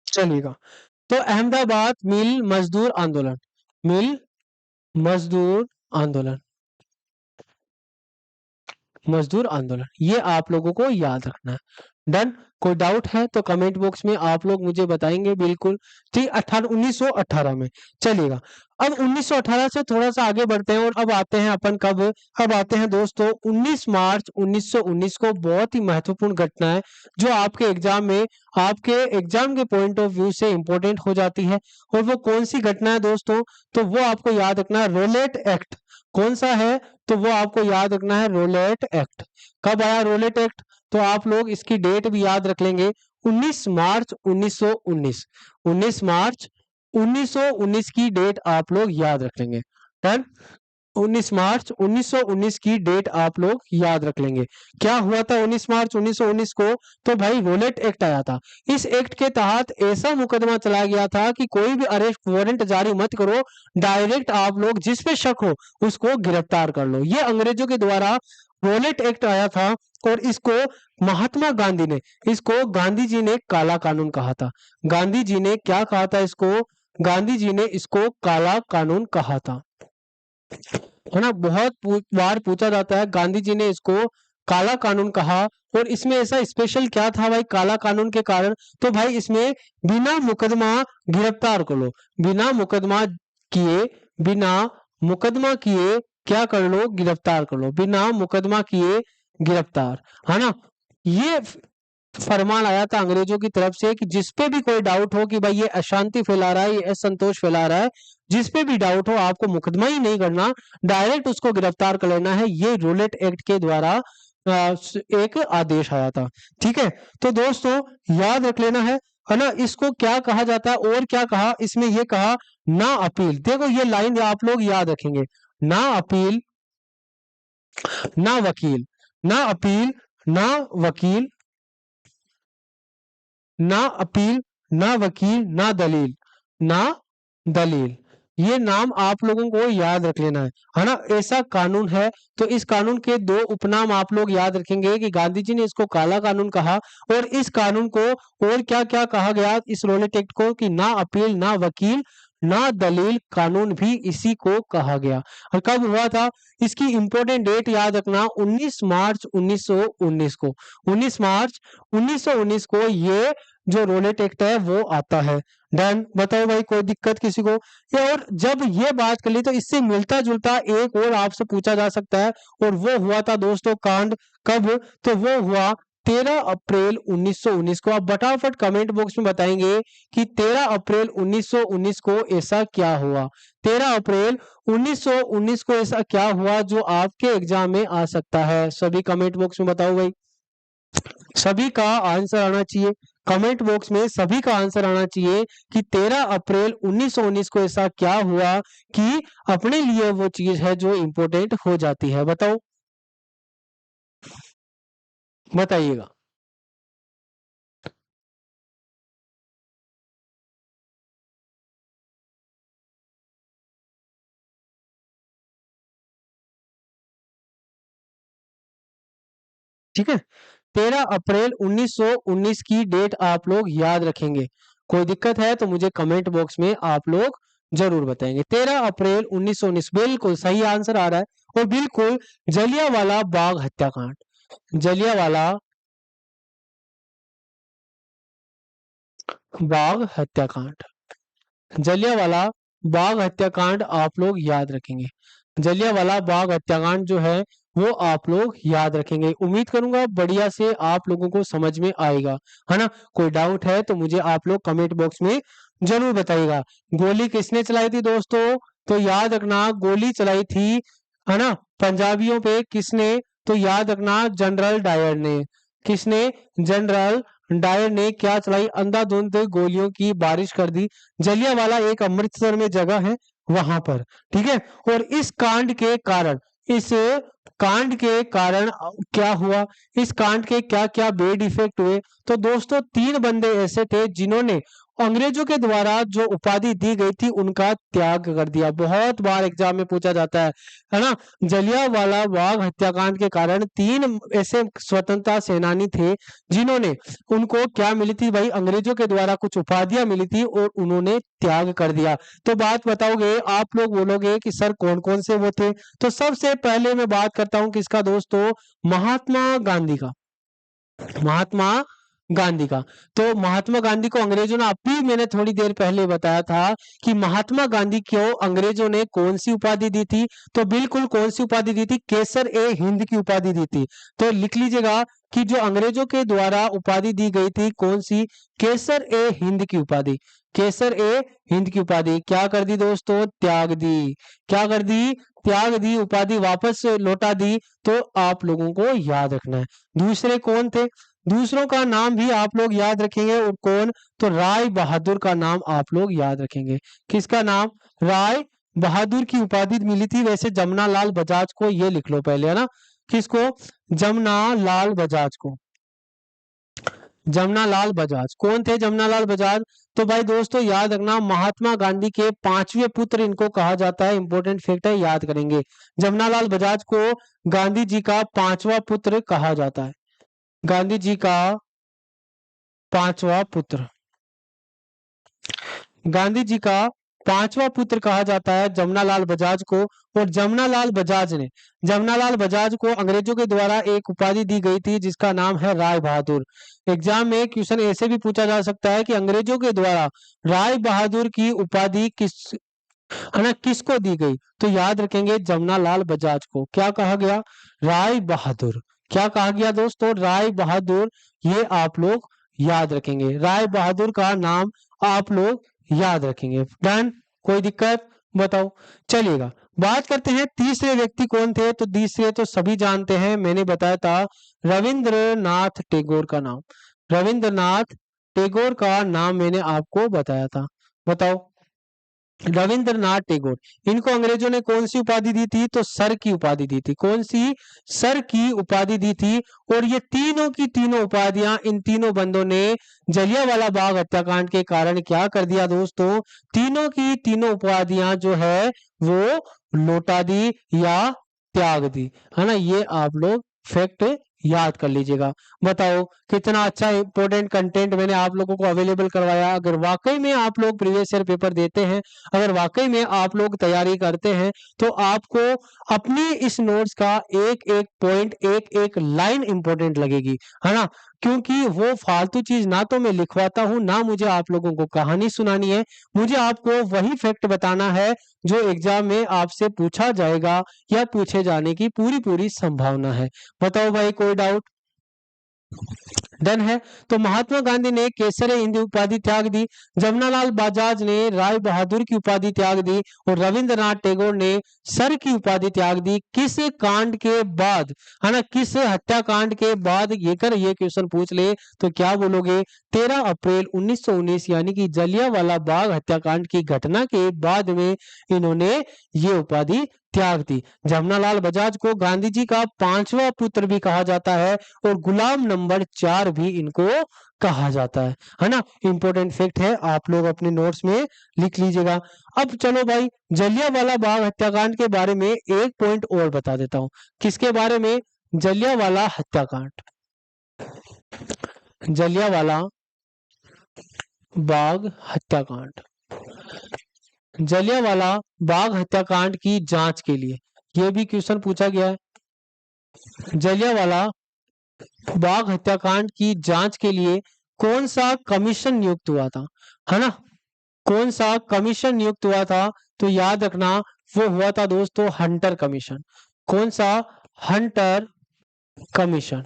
चलेगा। तो अहमदाबाद मिल मजदूर आंदोलन, मिल मजदूर आंदोलन, मजदूर आंदोलन, ये आप लोगों को याद रखना है। डन? कोई डाउट है तो कमेंट बॉक्स में आप लोग मुझे बताएंगे बिल्कुल। ठीक, 1918 में। चलिएगा, अब 1918 से थोड़ा सा आगे बढ़ते हैं, और अब आते हैं अपन कब? अब आते हैं दोस्तों 19 मार्च 1919 को। बहुत ही महत्वपूर्ण घटना है, जो आपके एग्जाम के पॉइंट ऑफ व्यू से इंपॉर्टेंट हो जाती है। और वो कौन सी घटना है दोस्तों? तो वो आपको याद रखना है, रोलेट एक्ट। कौन सा है? तो वो आपको याद रखना है, रोलेट एक्ट। कब आया रोलेट एक्ट? तो आप लोग इसकी डेट भी याद रख लेंगे, 19 मार्च 1919। 19 मार्च 1919 की डेट आप लोग याद रख लेंगे। डन? 19 मार्च 1919 की डेट आप लोग याद रख लेंगे। क्या हुआ था 19 मार्च 1919 को? तो भाई रोलेट एक्ट आया था। इस एक्ट के तहत ऐसा मुकदमा चलाया गया था कि कोई भी अरेस्ट वारंट जारी मत करो, डायरेक्ट आप लोग जिस पे शक हो उसको गिरफ्तार कर लो। ये अंग्रेजों के द्वारा रोलेट एक्ट आया था और इसको महात्मा गांधी ने, इसको गांधी जी ने काला कानून कहा था। गांधी जी ने क्या कहा था इसको? गांधी जी ने इसको काला कानून कहा था, है ना। बहुत बार पूछा जाता है गांधी जी ने इसको काला कानून कहा। और इसमें ऐसा स्पेशल क्या था भाई काला कानून के कारण? तो भाई इसमें बिना मुकदमा गिरफ्तार कर लो, बिना मुकदमा किए, बिना मुकदमा किए क्या कर लो? गिरफ्तार कर लो, बिना मुकदमा किए गिरफ्तार, है ना। ये फरमान आया था अंग्रेजों की तरफ से कि जिस पे भी कोई डाउट हो कि भाई ये अशांति फैला रहा है, ये असंतोष फैला रहा है, जिस पे भी डाउट हो आपको मुकदमा ही नहीं करना, डायरेक्ट उसको गिरफ्तार कर लेना है। ये रूलेट एक्ट के द्वारा एक आदेश आया था। ठीक है, तो दोस्तों याद रख लेना है ना। इसको क्या कहा जाता है और क्या कहा इसमें? ये कहा ना अपील। देखो ये लाइन आप लोग याद रखेंगे, ना अपील, ना वकील, ना अपील, ना वकील, ना अपील, ना वकील, ना दलील, ना दलील। ये नाम आप लोगों को याद रख लेना है ना। ऐसा कानून है। तो इस कानून के दो उपनाम आप लोग याद रखेंगे कि गांधी जी ने इसको काला कानून कहा और इस कानून को और क्या क्या कहा गया इस रोलेट एक्ट को कि ना अपील, ना वकील, ना दलील कानून भी इसी को कहा गया। और कब हुआ था? इसकी इंपॉर्टेंट डेट याद रखना 19 मार्च 1919 को। 19 मार्च 1919 को ये जो रोलेट एक्ट है वो आता है। डन, बताओ भाई कोई दिक्कत किसी को? या और जब ये बात कर ली तो इससे मिलता जुलता एक और आपसे पूछा जा सकता है और वो हुआ था दोस्तों कांड। कब? तो वो हुआ 13 अप्रैल 1919 को। आप फटाफट कमेंट बॉक्स में बताएंगे कि 13 अप्रैल 1919 को ऐसा क्या हुआ। 13 अप्रैल 1919 को ऐसा क्या हुआ जो आपके एग्जाम में आ सकता है? सभी कमेंट बॉक्स में बताओ भाई, सभी का आंसर आना चाहिए। कमेंट बॉक्स में सभी का आंसर आना चाहिए कि 13 अप्रैल 1919 को ऐसा क्या हुआ कि अपने लिए वो चीज है जो इंपॉर्टेंट हो जाती है। बताओ, बताइएगा। ठीक है, 13 अप्रैल 1919 की डेट आप लोग याद रखेंगे। कोई दिक्कत है तो मुझे कमेंट बॉक्स में आप लोग जरूर बताएंगे। 13 अप्रैल 1919 बिल्कुल सही आंसर आ रहा है और बिल्कुल जलियांवाला बाग हत्याकांड, जलियांवाला बाग हत्याकांड, जलियांवाला बाग हत्याकांड आप लोग याद रखेंगे। जलियांवाला बाग हत्याकांड जो है वो आप लोग याद रखेंगे। उम्मीद करूंगा बढ़िया से आप लोगों को समझ में आएगा, है ना। कोई डाउट है तो मुझे आप लोग कमेंट बॉक्स में जरूर बताइएगा। गोली किसने चलाई थी दोस्तों? तो याद रखना गोली चलाई थी, है ना, पंजाबियों पे। किसने? तो याद रखना जनरल डायर ने। किसने? जनरल डायर ने क्या चलाई? अंधाधुंध गोलियों की बारिश कर दी। जलियांवाला एक अमृतसर में जगह है वहां पर। ठीक है, और इस कांड के कारण, इस कांड के कारण क्या हुआ, इस कांड के क्या क्या बेड इफेक्ट हुए? तो दोस्तों तीन बंदे ऐसे थे जिन्होंने अंग्रेजों के द्वारा जो उपाधि दी गई थी उनका त्याग कर दिया। बहुत बार एग्जाम में पूछा जाता है ना। जलियांवाला बाग हत्याकांड के कारण तीन ऐसे स्वतंत्रता सेनानी थे जिन्होंने, उनको क्या मिली थी भाई? अंग्रेजों के द्वारा कुछ उपाधियां मिली थी और उन्होंने त्याग कर दिया। तो बात बताओगे, आप लोग बोलोगे कि सर कौन कौन से वो थे? तो सबसे पहले मैं बात करता हूं किसका दोस्तों? महात्मा गांधी का। महात्मा गांधी का। तो महात्मा गांधी को अंग्रेजों ने, अभी मैंने थोड़ी देर पहले बताया था कि महात्मा गांधी को अंग्रेजों ने कौन सी उपाधि दी थी? तो बिल्कुल कौन सी उपाधि दी थी? केसर ए हिंद की उपाधि दी थी। तो लिख लीजिएगा कि जो अंग्रेजों के द्वारा उपाधि दी गई थी कौन सी? केसर ए हिंद की उपाधि। केसर ए हिंद की उपाधि क्या कर दी दोस्तों? त्याग दी। क्या कर दी? त्याग दी, उपाधि वापस लौटा दी। तो आप लोगों को याद रखना है। दूसरे कौन थे? दूसरों का नाम भी आप लोग याद रखेंगे। और कौन? तो राय बहादुर का नाम आप लोग याद रखेंगे। किसका नाम? राय बहादुर की उपाधि मिली थी, वैसे जमनालाल बजाज को ये लिख लो पहले, है ना। किसको? जमनालाल बजाज को। जमनालाल बजाज कौन थे? जमनालाल बजाज, तो भाई दोस्तों याद रखना, महात्मा गांधी के पांचवें पुत्र इनको कहा जाता है। इंपॉर्टेंट फैक्ट है, याद करेंगे। जमनालाल बजाज को गांधी जी का पांचवा पुत्र कहा जाता है। गांधी जी का पांचवा पुत्र, गांधी जी का पांचवा पुत्र कहा जाता है जमनालाल बजाज को। और जमनालाल बजाज को अंग्रेजों के द्वारा एक उपाधि दी गई थी जिसका नाम है राय बहादुर। एग्जाम में क्वेश्चन ऐसे भी पूछा जा सकता है कि अंग्रेजों के द्वारा राय बहादुर की उपाधि है ना, किसको दी गई? तो याद रखेंगे जमनालाल बजाज को। क्या कहा गया? राय बहादुर। क्या कहा गया दोस्तों? राय बहादुर। ये आप लोग याद रखेंगे, राय बहादुर का नाम आप लोग याद रखेंगे। डन? कोई दिक्कत? बताओ। चलिएगा, बात करते हैं तीसरे व्यक्ति कौन थे। तो तीसरे तो सभी जानते हैं, मैंने बताया था रविंद्रनाथ टैगोर का नाम। रविंद्रनाथ टैगोर का नाम मैंने आपको बताया था। बताओ। रविंद्रनाथ टैगोर, इनको अंग्रेजों ने कौन सी उपाधि दी थी? तो सर की उपाधि दी थी। कौन सी? सर की उपाधि दी थी। और ये तीनों की तीनों उपाधियां इन तीनों बंदों ने जलियांवाला बाग हत्याकांड के कारण क्या कर दिया दोस्तों? तीनों की तीनों उपाधियां जो है वो लौटा दी या त्याग दी, है ना। ये आप लोग फैक्ट याद कर लीजिएगा। बताओ कितना अच्छा इंपॉर्टेंट कंटेंट मैंने आप लोगों को अवेलेबल करवाया। अगर वाकई में आप लोग प्रीवियस ईयर पेपर देते हैं, अगर वाकई में आप लोग तैयारी करते हैं, तो आपको अपनी इस नोट्स का एक एक पॉइंट, एक एक लाइन इंपॉर्टेंट लगेगी, है ना। क्योंकि वो फालतू चीज ना तो मैं लिखवाता हूं, ना मुझे आप लोगों को कहानी सुनानी है। मुझे आपको वही फैक्ट बताना है जो एग्जाम में आपसे पूछा जाएगा या पूछे जाने की पूरी पूरी संभावना है। बताओ भाई, कोई डाउट? डन है। तो महात्मा गांधी ने केसर हिंद उपाधि त्याग दी, जमनालाल बजाज ने राय बहादुर की उपाधि त्याग दी, और रविंद्रनाथ टैगोर ने सर की उपाधि त्याग दी। किस कांड के बाद, है ना, किस हत्याकांड के बाद? ये क्वेश्चन पूछ ले तो क्या बोलोगे? 13 अप्रैल 1919 यानी कि जलियांवाला बाग हत्याकांड की घटना के बाद में इन्होंने ये उपाधि त्याग दी। जमनालाल बजाज को गांधी जी का पांचवा पुत्र भी कहा जाता है, और गुलाम नंबर 4 भी इनको कहा जाता है ना। इंपॉर्टेंट फैक्ट है, आप लोग अपने नोट्स में लिख लीजिएगा। अब चलो भाई, जलियांवाला बाग हत्याकांड के बारे में एक पॉइंट और बता देता हूं। किसके बारे में? जलियांवाला हत्याकांड। जलियांवाला बाग हत्याकांड। जलियांवाला बाग हत्याकांड की जांच के लिए यह भी क्वेश्चन पूछा गया है। जलियांवाला बाग हत्याकांड की जांच के लिए कौन सा कमीशन नियुक्त हुआ था, है ना। कौन सा कमीशन नियुक्त हुआ था? तो याद रखना, वो हुआ था दोस्तों हंटर कमीशन। कौन सा? Hunter commission.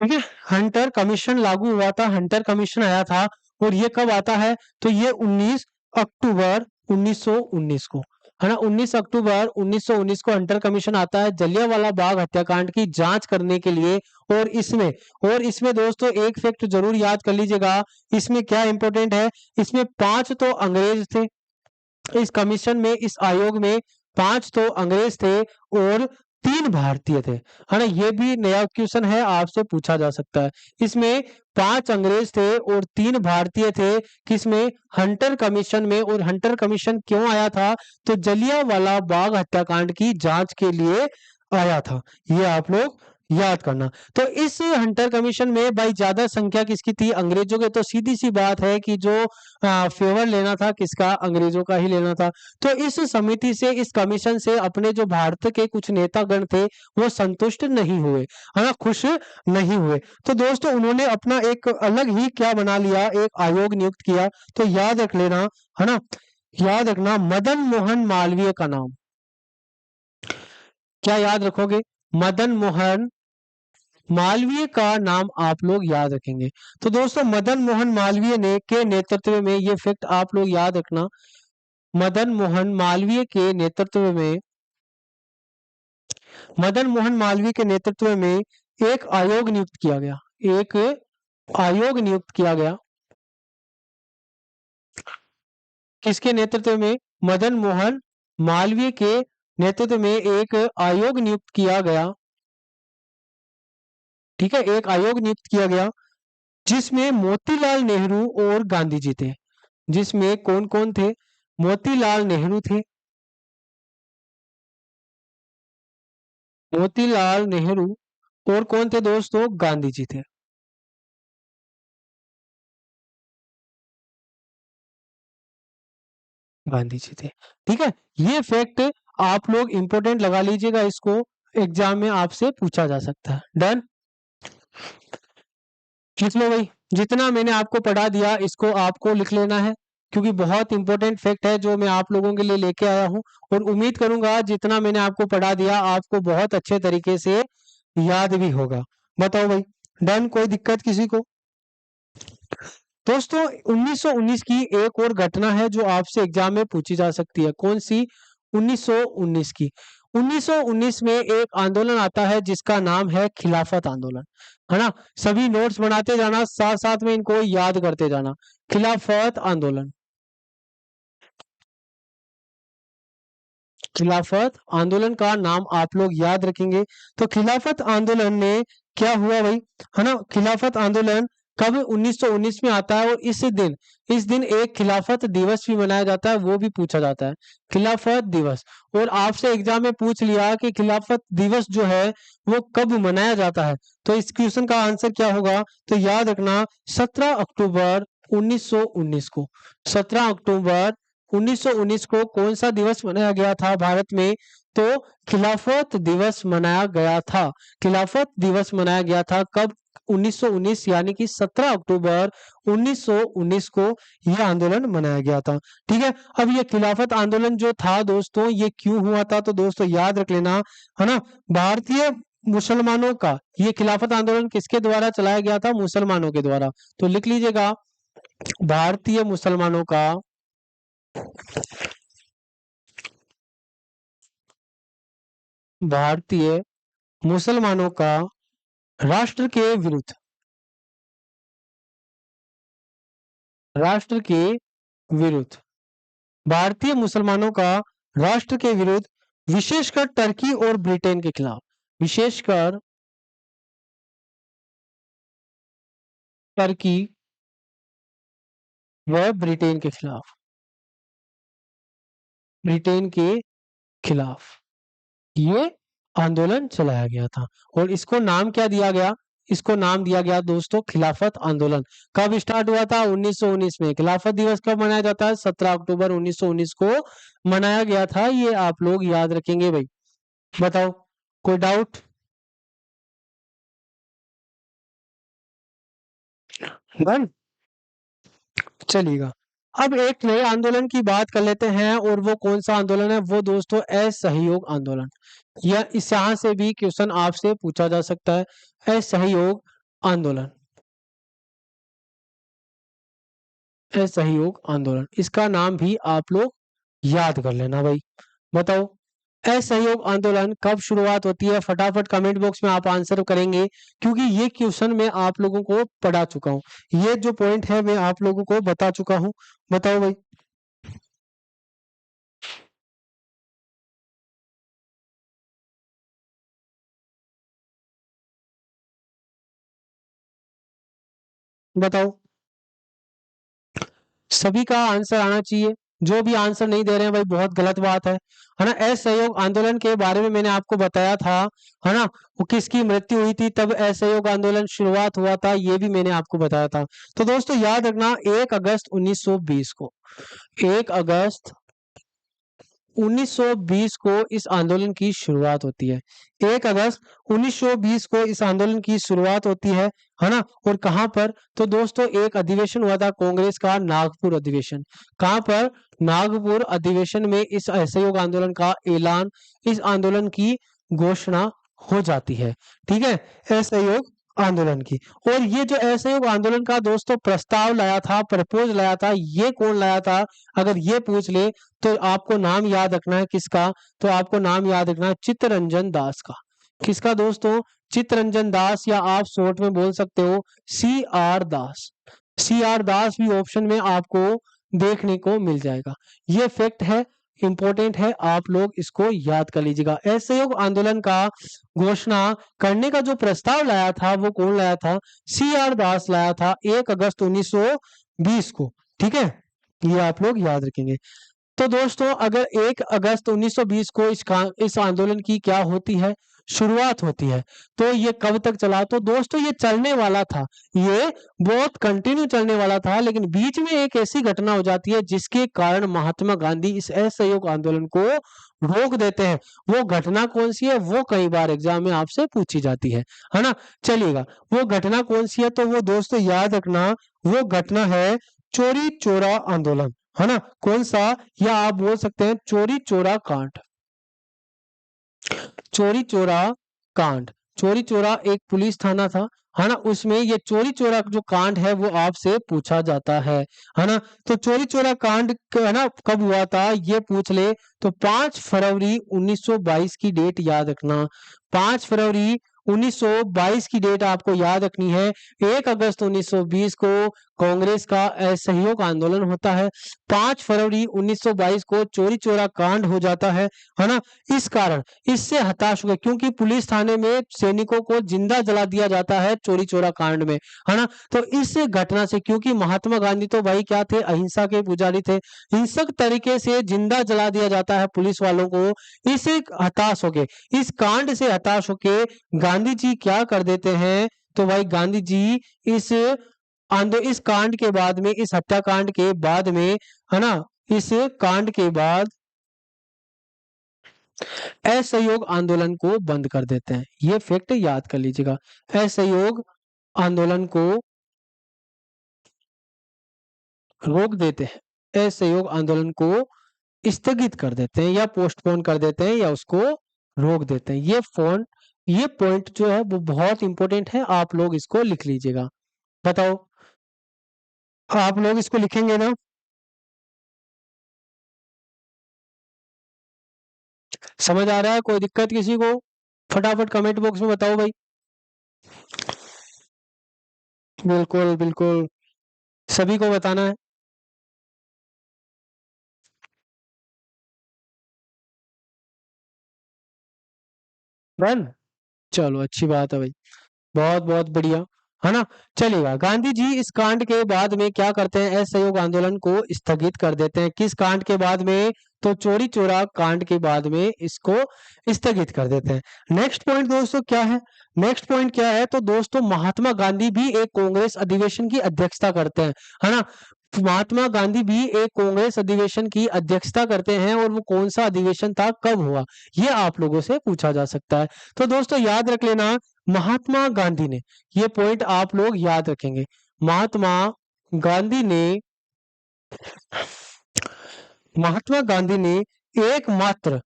ठीक है, हंटर कमीशन लागू हुआ था, हंटर कमीशन आया था। और ये कब आता है? तो ये 19 अक्टूबर 1919 को, है ना। 19 अक्टूबर 1919 को हंटर कमीशन आता है जलियांवाला बाग हत्याकांड की जांच करने के लिए। और इसमें दोस्तों एक फैक्ट जरूर याद कर लीजिएगा। इसमें क्या इंपॉर्टेंट है? इसमें 5 तो अंग्रेज थे इस कमीशन में, इस आयोग में। 5 तो अंग्रेज थे और 3 भारतीय थे, है ना। ये भी नया क्वेश्चन है, आपसे पूछा जा सकता है। इसमें 5 अंग्रेज थे और 3 भारतीय थे। किसमें? हंटर कमीशन में। और हंटर कमीशन क्यों आया था? तो जलियांवाला बाग हत्याकांड की जांच के लिए आया था। ये आप लोग याद करना। तो इस हंटर कमीशन में भाई ज्यादा संख्या किसकी थी? अंग्रेजों के। तो सीधी सी बात है कि जो फेवर लेना था किसका? अंग्रेजों का ही लेना था। तो इस समिति से, इस कमीशन से अपने जो भारत के कुछ नेतागण थे वो संतुष्ट नहीं हुए, है ना, खुश नहीं हुए। तो दोस्तों उन्होंने अपना एक अलग ही क्या बना लिया, एक आयोग नियुक्त किया। तो याद रख लेना, है ना, याद रखना मदन मोहन मालवीय का नाम। क्या याद रखोगे? मदन मोहन मालवीय का नाम आप लोग याद रखेंगे। तो दोस्तों मदन मोहन मालवीय ने के नेतृत्व में, ये फैक्ट आप लोग याद रखना, मदन मोहन मालवीय के नेतृत्व में, मदन मोहन मालवीय के नेतृत्व में एक आयोग नियुक्त किया गया, एक आयोग नियुक्त किया गया। किसके नेतृत्व में? मदन मोहन मालवीय के नेतृत्व में एक आयोग नियुक्त किया गया। ठीक है, एक आयोग नियुक्त किया गया जिसमें मोतीलाल नेहरू और गांधी जी थे। जिसमें कौन कौन थे? मोतीलाल नेहरू थे, मोतीलाल नेहरू, और कौन थे दोस्तों? गांधी जी थे। गांधी जी थे। ठीक है, ये फैक्ट आप लोग इंपॉर्टेंट लगा लीजिएगा, इसको एग्जाम में आपसे पूछा जा सकता है। डन, लिख लो भाई, जितना मैंने आपको पढ़ा दिया इसको आपको लिख लेना है, क्योंकि बहुत इंपॉर्टेंट फैक्ट है जो मैं आप लोगों के लिए लेके आया हूं, और उम्मीद करूंगा जितना मैंने आपको पढ़ा दिया आपको बहुत अच्छे तरीके से याद भी होगा। बताओ भाई, डन, कोई दिक्कत किसी को? दोस्तों 1919 की एक और घटना है जो आपसे एग्जाम में पूछी जा सकती है। कौन सी? 1919 की। 1919 में एक आंदोलन आता है जिसका नाम है खिलाफत आंदोलन, है ना? सभी नोट्स बनाते जाना, साथ साथ में इनको याद करते जाना। खिलाफत आंदोलन, खिलाफत आंदोलन का नाम आप लोग याद रखेंगे। तो खिलाफत आंदोलन में क्या हुआ भाई, है ना? खिलाफत आंदोलन कब? 1919 में आता है, और इस दिन एक खिलाफत दिवस भी मनाया जाता है, वो भी पूछा जाता है, खिलाफत दिवस। और आपसे एग्जाम में पूछ लिया कि खिलाफत दिवस जो है वो कब मनाया जाता है, तो इस क्वेश्चन का आंसर क्या होगा? तो याद रखना, 17 अक्टूबर 1919 को। 17 अक्टूबर 1919 को कौन सा दिवस मनाया गया था भारत में? तो खिलाफत दिवस मनाया गया था। खिलाफत दिवस मनाया गया था कब? 1919, यानी कि 17 अक्टूबर 1919 को यह आंदोलन मनाया गया था। ठीक है, अब ये खिलाफत आंदोलन जो था दोस्तों, ये क्यों हुआ था? तो दोस्तों याद रख लेना, है ना? भारतीय मुसलमानों का ये खिलाफत आंदोलन किसके द्वारा चलाया गया था? मुसलमानों के द्वारा। तो लिख लीजिएगा, भारतीय मुसलमानों का, भारतीय मुसलमानों का राष्ट्र के विरुद्ध, राष्ट्र के विरुद्ध, भारतीय मुसलमानों का राष्ट्र के विरुद्ध, विशेषकर टर्की और ब्रिटेन के खिलाफ, विशेषकर टर्की व ब्रिटेन के खिलाफ, ब्रिटेन के खिलाफ ये आंदोलन चलाया गया था। और इसको नाम क्या दिया गया? इसको नाम दिया गया दोस्तों खिलाफत आंदोलन। कब स्टार्ट हुआ था? 1919 में। खिलाफत दिवस कब मनाया जाता है? 17 अक्टूबर 1919 को मनाया गया था। ये आप लोग याद रखेंगे भाई। बताओ, कोई डाउट? डन, चलिएगा। अब एक नए आंदोलन की बात कर लेते हैं, और वो कौन सा आंदोलन है? वो दोस्तों असहयोग आंदोलन। या इस यहाँ से भी क्वेश्चन आपसे पूछा जा सकता है, असहयोग आंदोलन, असहयोग आंदोलन, इसका नाम भी आप लोग याद कर लेना भाई। बताओ, असहयोग आंदोलन कब शुरुआत होती है? फटाफट कमेंट बॉक्स में आप आंसर करेंगे, क्योंकि ये क्वेश्चन मैं आप लोगों को पढ़ा चुका हूँ, ये जो पॉइंट है मैं आप लोगों को बता चुका हूँ। बताओ भाई। बताओ, सभी का आंसर आना चाहिए। जो भी आंसर नहीं दे रहे हैं भाई, बहुत गलत बात है ना? असहयोग आंदोलन के बारे में मैंने आपको बताया था, है ना? वो किसकी मृत्यु हुई थी तब असहयोग आंदोलन शुरुआत हुआ था, ये भी मैंने आपको बताया था। तो दोस्तों याद रखना, 1 अगस्त 1920 को, 1 अगस्त 1920 को इस आंदोलन की शुरुआत होती है। 1 अगस्त 1920 को इस आंदोलन की शुरुआत होती है ना? और कहां पर? तो दोस्तों एक अधिवेशन हुआ था कांग्रेस का, नागपुर अधिवेशन। कहां पर? नागपुर अधिवेशन में इस असहयोग आंदोलन का ऐलान, इस आंदोलन की घोषणा हो जाती है। ठीक है, असहयोग आंदोलन की। और ये जो असहयोग आंदोलन का दोस्तों प्रस्ताव लाया था, प्रपोज लाया था, ये कौन लाया था? अगर ये पूछ ले तो आपको नाम याद रखना है किसका? तो आपको नाम याद रखना है चित्तरंजन दास का। किसका दोस्तों? चित्तरंजन दास, या आप शॉर्ट में बोल सकते हो सी आर दास। सी आर दास भी ऑप्शन में आपको देखने को मिल जाएगा। ये फैक्ट है, इंपॉर्टेंट है, आप लोग इसको याद कर लीजिएगा। असहयोग आंदोलन का घोषणा करने का जो प्रस्ताव लाया था वो कौन लाया था? सी आर दास लाया था 1 अगस्त 1920 को। ठीक है, ये आप लोग याद रखेंगे। तो दोस्तों अगर 1 अगस्त 1920 को इस आंदोलन की क्या होती है? शुरुआत होती है। तो ये कब तक चला? तो दोस्तों ये चलने वाला था, ये बहुत कंटिन्यू चलने वाला था, लेकिन बीच में एक ऐसी घटना हो जाती है जिसके कारण महात्मा गांधी इस असहयोग आंदोलन को रोक देते हैं। वो घटना कौन सी है? वो कई बार एग्जाम में आपसे पूछी जाती है ना? चलिएगा, वो घटना कौन सी है? तो वो दोस्तों याद रखना, वो घटना है चोरी चोरा आंदोलन, है ना? कौन सा? या आप बोल सकते हैं चोरी चोरा कांड। चोरी चोरा कांड, चोरी चोरा एक पुलिस थाना था, है ना? उसमें ये चोरी चोरा जो कांड है वो आपसे पूछा जाता है ना? तो चोरी चोरा कांड है ना कब हुआ था ये पूछ ले तो 5 फरवरी 1922 की डेट याद रखना। 5 फरवरी 1922 की डेट आपको याद रखनी है। 1 अगस्त 1920 को कांग्रेस का असहयोग आंदोलन होता है। 5 फरवरी 1922 को चोरी चोरा कांड हो जाता है ना? इस कारण इससे हताश हुए क्योंकि पुलिस थाने में सैनिकों को जिंदा जला दिया जाता है चोरी चोरा कांड में, है ना? तो इस घटना से, क्योंकि महात्मा गांधी तो भाई क्या थे? अहिंसा के पुजारी थे। हिंसक तरीके से जिंदा जला दिया जाता है पुलिस वालों को। इससे हताश होके, इस कांड से हताश होके गांधी जी क्या कर देते हैं? तो भाई गांधी जी इस कांड के बाद में, इस हत्याकांड के बाद में, है ना, इस कांड के बाद असहयोग आंदोलन को बंद कर देते हैं। ये फैक्ट याद कर लीजिएगा। असहयोग आंदोलन को रोक देते हैं, असहयोग आंदोलन को स्थगित कर देते हैं, या पोस्टपोन कर देते हैं, या उसको रोक देते हैं। ये पॉइंट जो है वो बहुत इंपॉर्टेंट है, आप लोग इसको लिख लीजिएगा। बताओ, आप लोग इसको लिखेंगे ना? समझ आ रहा है? कोई दिक्कत किसी को? फटाफट कमेंट बॉक्स में बताओ भाई। बिल्कुल बिल्कुल, सभी को बताना है। डन, चलो अच्छी बात है भाई, बहुत बहुत बढ़िया, है ना? चलेगा। गांधी जी इस कांड के बाद में क्या करते हैं? असहयोग आंदोलन को स्थगित कर देते हैं। किस कांड के बाद में? तो चोरी चोरा कांड के बाद में इसको स्थगित कर देते हैं। नेक्स्ट पॉइंट दोस्तों क्या है? नेक्स्ट पॉइंट क्या है? तो दोस्तों महात्मा गांधी भी एक कांग्रेस अधिवेशन की अध्यक्षता करते हैं, है ना? महात्मा गांधी भी एक कांग्रेस अधिवेशन की अध्यक्षता करते हैं, और वो कौन सा अधिवेशन था, कब हुआ, ये आप लोगों से पूछा जा सकता है। तो दोस्तों याद रख लेना, महात्मा गांधी ने, ये पॉइंट आप लोग याद रखेंगे, महात्मा गांधी ने, महात्मा गांधी ने एकमात्र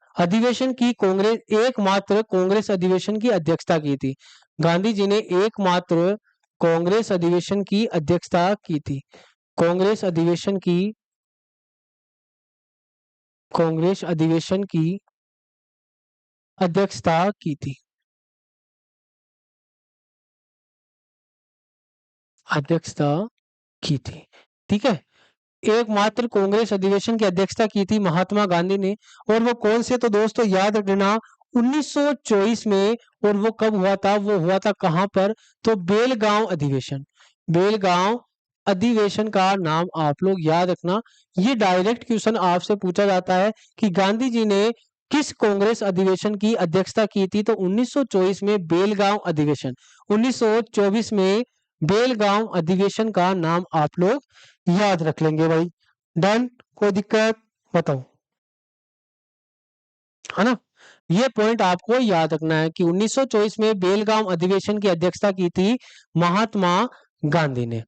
कांग्रेस अधिवेशन की अध्यक्षता की थी। गांधी जी ने एकमात्र कांग्रेस अधिवेशन की अध्यक्षता की थी। कांग्रेस अधिवेशन की कांग्रेस अधिवेशन की अध्यक्षता की थी। अध्यक्षता की थी। ठीक है, एकमात्र कांग्रेस अधिवेशन की अध्यक्षता की थी महात्मा गांधी ने। और वो कौन से? तो दोस्तों याद रखना 1924 में। और वो कब हुआ था? वो हुआ था कहां पर? तो बेलगांव अधिवेशन। बेलगांव अधिवेशन का नाम आप लोग याद रखना। ये डायरेक्ट क्वेश्चन आपसे पूछा जाता है कि गांधी जी ने किस कांग्रेस अधिवेशन की अध्यक्षता की थी? तो 1924 में बेलगांव अधिवेशन। 1924 में बेलगांव अधिवेशन का नाम आप लोग याद रख लेंगे भाई। डन, कोई दिक्कत? बताओ, है ना? ये पॉइंट आपको याद रखना है कि 1924 में बेलगांव अधिवेशन की अध्यक्षता की थी महात्मा गांधी ने।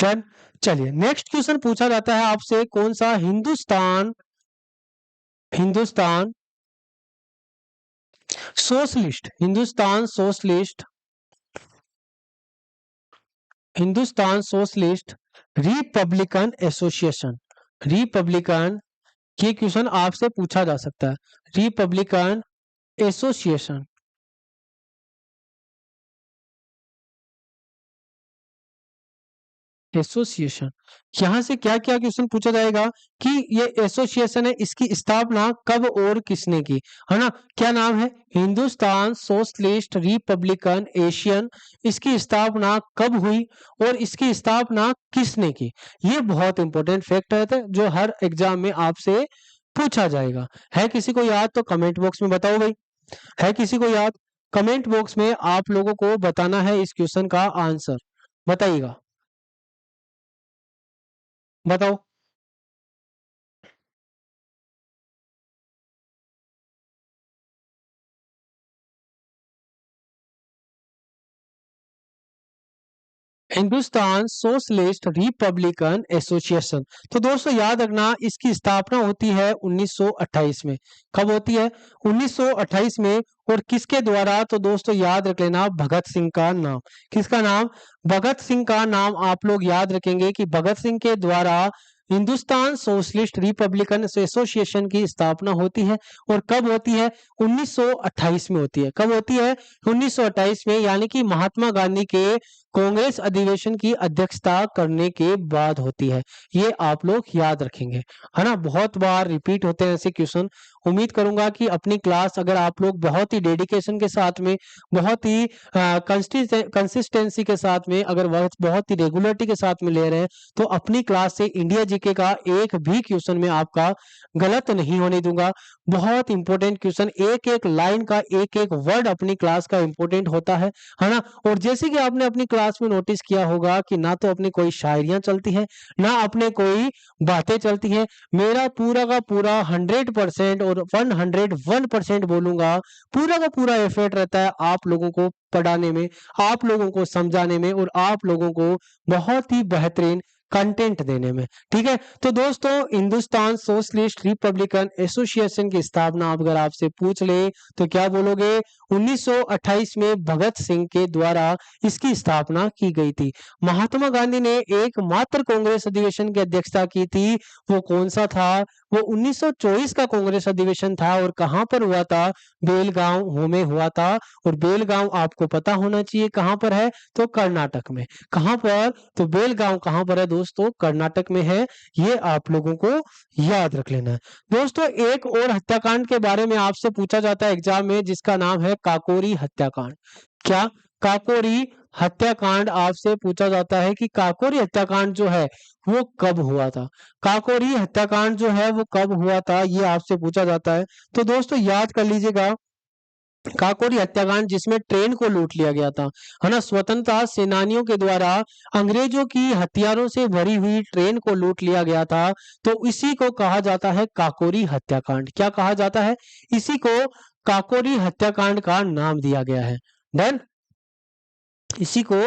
डन, चलिए नेक्स्ट क्वेश्चन पूछा जाता है आपसे, कौन सा? Hindustan Hindustan socialist, Hindustan socialist Republican association, Republican, ये क्वेश्चन आपसे पूछा जा सकता है, रिपब्लिकन एसोसिएशन, एसोसिएशन, यहाँ से क्या क्या क्वेश्चन पूछा जाएगा कि ये एसोसिएशन है, इसकी स्थापना कब और किसने की, है ना। क्या नाम है, हिंदुस्तान सोशलिस्ट रिपब्लिकन एशियन, इसकी स्थापना कब हुई और इसकी स्थापना किसने की। ये बहुत इंपॉर्टेंट फैक्ट है जो हर एग्जाम में आपसे पूछा जाएगा। है किसी को याद तो कमेंट बॉक्स में बताओ भाई, है किसी को याद, कमेंट बॉक्स में आप लोगों को बताना है इस क्वेश्चन का आंसर, बताइएगा, बताओ। हिंदुस्तान सोशलिस्ट रिपब्लिकन एसोसिएशन, तो दोस्तों याद रखना इसकी स्थापना होती है 1928 में। कब होती है, 1928 में। और किसके द्वारा, तो दोस्तों याद रख लेना भगत सिंह का नाम, किसका नाम, भगत सिंह का नाम आप लोग याद रखेंगे कि भगत सिंह के द्वारा हिंदुस्तान सोशलिस्ट रिपब्लिकन एसोसिएशन की स्थापना होती है। और कब होती है, 1928 में होती है। कब होती है, 1928 में, यानी कि महात्मा गांधी के कांग्रेस अधिवेशन की अध्यक्षता करने के बाद होती है। ये आप लोग याद रखेंगे, है ना। बहुत बार रिपीट होते हैं ऐसे क्वेश्चन। उम्मीद करूंगा कि अपनी क्लास अगर आप लोग बहुत ही डेडिकेशन के साथ में, बहुत ही कंसिस्टेंसी के साथ में, अगर बहुत ही रेगुलरिटी के साथ में ले रहे हैं, तो अपनी क्लास से इंडिया जीके का एक भी क्वेश्चन में आपका गलत नहीं होने दूंगा। बहुत इंपॉर्टेंट क्वेश्चन, एक एक लाइन का एक एक वर्ड अपनी क्लास का इंपॉर्टेंट होता है ना। और जैसे कि आपने अपनी क्लास में नोटिस किया होगा कि ना तो अपनी कोई शायरियां चलती हैं, ना अपने कोई बातें चलती हैं। मेरा पूरा का पूरा 100% और 101% बोलूंगा, पूरा का पूरा एफर्ट रहता है आप लोगों को पढ़ाने में, आप लोगों को समझाने में, और आप लोगों को बहुत ही बेहतरीन कंटेंट देने में। ठीक है, तो दोस्तों हिंदुस्तान सोशलिस्ट रिपब्लिकन एसोसिएशन की स्थापना अगर आपसे पूछ ले तो क्या बोलोगे, 1928 में भगत सिंह के द्वारा इसकी स्थापना की गई थी। महात्मा गांधी ने एकमात्र कांग्रेस अधिवेशन की अध्यक्षता की थी, वो कौन सा था, वो 1924 का कांग्रेस अधिवेशन था। और कहां पर हुआ था, बेलगांव में हुआ था। और बेलगांव आपको पता होना चाहिए कहां पर है, तो कर्नाटक में। कहां पर, तो बेलगांव कहां पर है दोस्तों, कर्नाटक में है। ये आप लोगों को याद रख लेना है। दोस्तों एक और हत्याकांड के बारे में आपसे पूछा जाता है एग्जाम में, जिसका नाम है काकोरी हत्याकांड। क्या, काकोरी हत्याकांड आपसे पूछा जाता है कि काकोरी हत्याकांड जो है वो कब हुआ था। काकोरी हत्याकांड जो है वो कब हुआ था, ये आपसे पूछा जाता है। तो दोस्तों याद कर लीजिएगा, काकोरी हत्याकांड जिसमें ट्रेन को लूट लिया गया था, है ना। स्वतंत्रता सेनानियों के द्वारा अंग्रेजों की हथियारों से भरी हुई ट्रेन को लूट लिया गया था। तो इसी को कहा जाता है काकोरी हत्याकांड। क्या कहा जाता है, इसी को काकोरी हत्याकांड का नाम दिया गया है। डन, इसी को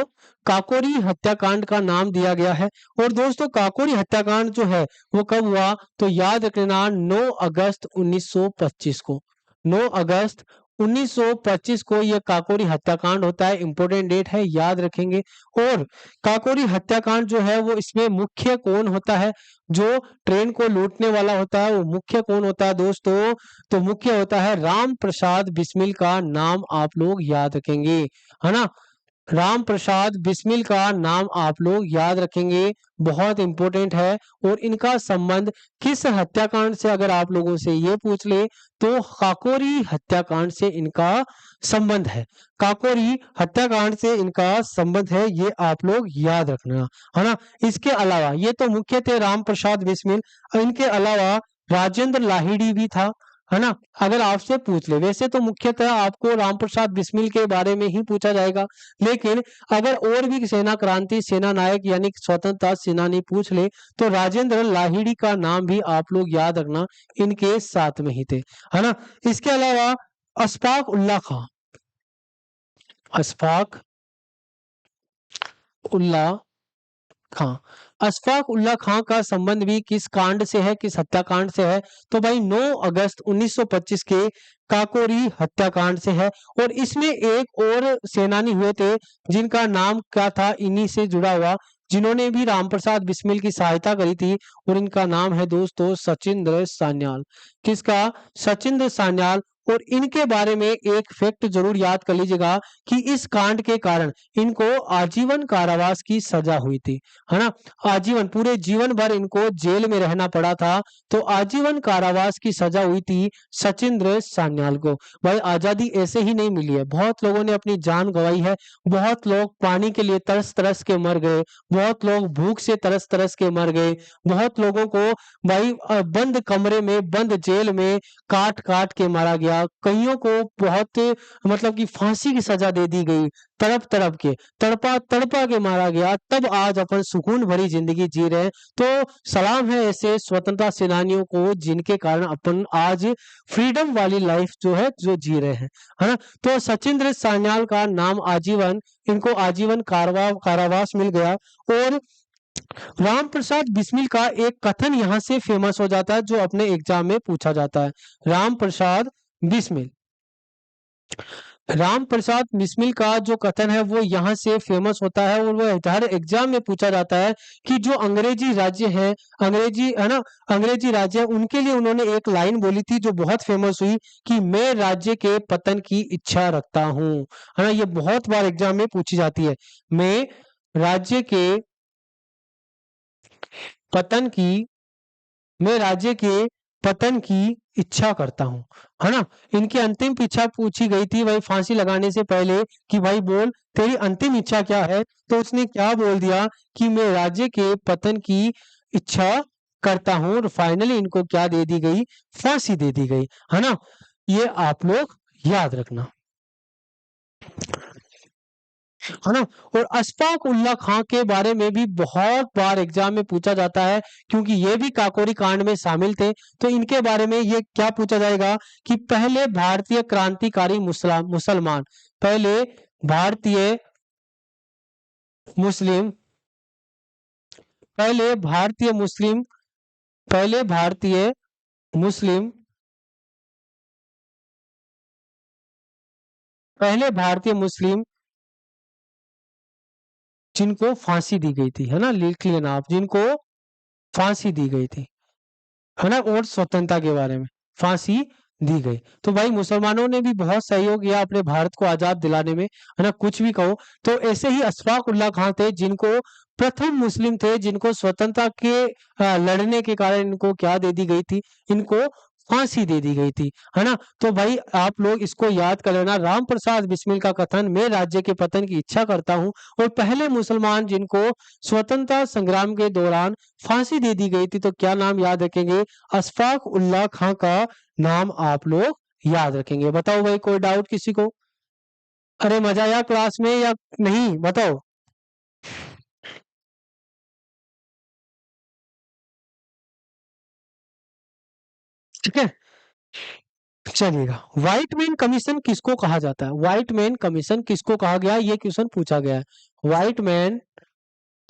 काकोरी हत्याकांड का नाम दिया गया है। और दोस्तों काकोरी हत्याकांड जो है वो कब हुआ, तो याद रखना 9 अगस्त 1925 को, 9 अगस्त 1925 को यह काकोरी हत्याकांड होता है। इंपॉर्टेंट डेट है, याद रखेंगे। और काकोरी हत्याकांड जो है वो, इसमें मुख्य कौन होता है, जो ट्रेन को लूटने वाला होता है वो मुख्य कौन होता है दोस्तों, तो मुख्य होता है राम प्रसाद बिस्मिल का नाम आप लोग याद रखेंगे, है ना। राम प्रसाद बिस्मिल का नाम आप लोग याद रखेंगे, बहुत इंपॉर्टेंट है। और इनका संबंध किस हत्याकांड से, अगर आप लोगों से ये पूछ ले तो काकोरी हत्याकांड से इनका संबंध है। काकोरी हत्याकांड से इनका संबंध है, ये आप लोग याद रखना, है ना। इसके अलावा ये तो मुख्य थे राम प्रसाद बिस्मिल, इनके अलावा राजेंद्र लाहिड़ी भी था, है ना। अगर आपसे पूछ ले, वैसे तो मुख्यतः आपको रामप्रसाद बिस्मिल के बारे में ही पूछा जाएगा, लेकिन अगर और भी सेना क्रांति सेना नायक यानी कि स्वतंत्रता सेनानी पूछ ले तो राजेंद्र लाहिड़ी का नाम भी आप लोग याद रखना, इनके साथ में ही थे, है ना। इसके अलावा अशफाक उल्ला खां, अशफाक उल्ला खां। अशफाक उल्लाह खां का संबंध भी किस कांड से है, किस हत्याकांड से है? तो भाई 9 अगस्त 1925 के काकोरी हत्याकांड से है। और इसमें एक और सेनानी हुए थे जिनका नाम क्या था, इन्हीं से जुड़ा हुआ, जिन्होंने भी रामप्रसाद बिस्मिल की सहायता करी थी, और इनका नाम है दोस्तों सचिंद्र सान्याल। किसका? सचिंद्र सान्याल। और इनके बारे में एक फैक्ट जरूर याद कर लीजिएगा कि इस कांड के कारण इनको आजीवन कारावास की सजा हुई थी, है ना? आजीवन, पूरे जीवन भर इनको जेल में रहना पड़ा था। तो आजीवन कारावास की सजा हुई थी सचिंद्र सान्याल को। भाई आजादी ऐसे ही नहीं मिली है, बहुत लोगों ने अपनी जान गंवाई है, बहुत लोग पानी के लिए तरस तरस के मर गए, बहुत लोग भूख से तरस तरस के मर गए, बहुत लोगों को भाई बंद कमरे में, बंद जेल में काट काट के मारा गया, कईयों को बहुत मतलब कि फांसी की सजा दे दी गई, तड़प तड़प के, तड़पा तड़पा के मारा गया, तब आज अपन सुकून भरी जिंदगी जी रहे हैं। तो सलाम है ऐसे स्वतंत्रता सेनानियों को जिनके कारण अपन आज फ्रीडम वाली लाइफ जो है जो जी रहे हैं, है ना? तो सचिंद्र सान्याल का नाम आजीवन, इनको आजीवन कारावास मिल गया। और राम प्रसाद बिस्मिल का एक कथन यहाँ से फेमस हो जाता है जो अपने एग्जाम में पूछा जाता है। राम प्रसाद बिस्मिल, राम प्रसाद बिस्मिल का जो कथन है वो यहाँ से फेमस होता है, और वो हर एग्जाम में पूछा जाता है कि जो अंग्रेजी राज्य है, अंग्रेजी है ना, अंग्रेजी राज्य है, उनके लिए उन्होंने एक लाइन बोली थी जो बहुत फेमस हुई कि मैं राज्य के पतन की इच्छा रखता हूँ, है ना? ये बहुत बार एग्जाम में पूछी जाती है। मैं राज्य के पतन की, मैं राज्य के पतन की इच्छा करता हूँ, है ना? इनकी अंतिम इच्छा पूछी गई थी भाई फांसी लगाने से पहले कि भाई बोल तेरी अंतिम इच्छा क्या है? तो उसने क्या बोल दिया कि मैं राज्य के पतन की इच्छा करता हूँ, और फाइनली इनको क्या दे दी गई? फांसी दे दी गई, है ना? ये आप लोग याद रखना, है ना? और अशफाक उल्लाह खां के बारे में भी बहुत बार एग्जाम में पूछा जाता है, क्योंकि ये भी काकोरी कांड में शामिल थे। तो इनके बारे में ये क्या पूछा जाएगा कि पहले भारतीय क्रांतिकारी मुसलमान, पहले भारतीय मुस्लिम, पहले भारतीय मुस्लिम, पहले भारतीय मुस्लिम, पहले भारतीय मुस्लिम जिनको फांसी दी गई थी, है ना? लिख लेना आप, जिनको फांसी दी गई थी, है ना? और स्वतंत्रता के बारे में फांसी दी गई। तो भाई मुसलमानों ने भी बहुत सहयोग किया अपने भारत को आजाद दिलाने में, है ना? कुछ भी कहो। तो ऐसे ही अशफाक उल्लाह खां थे जिनको प्रथम मुस्लिम थे जिनको स्वतंत्रता के लड़ने के कारण इनको क्या दे दी गई थी? इनको फांसी दे दी गई थी, है ना? तो भाई आप लोग इसको याद कर लेना, राम प्रसाद बिस्मिल का कथन मैं राज्य के पतन की इच्छा करता हूँ, और पहले मुसलमान जिनको स्वतंत्रता संग्राम के दौरान फांसी दे दी गई थी, तो क्या नाम याद रखेंगे? अशफाक उल्लाह खां का नाम आप लोग याद रखेंगे। बताओ भाई, कोई डाउट किसी को? अरे मजा आया क्लास में या नहीं, बताओ। ठीक है, चलिएगा। व्हाइट मैन कमीशन किसको कहा जाता है? व्हाइट मैन कमीशन किसको कहा गया, ये क्वेश्चन पूछा गया है। White man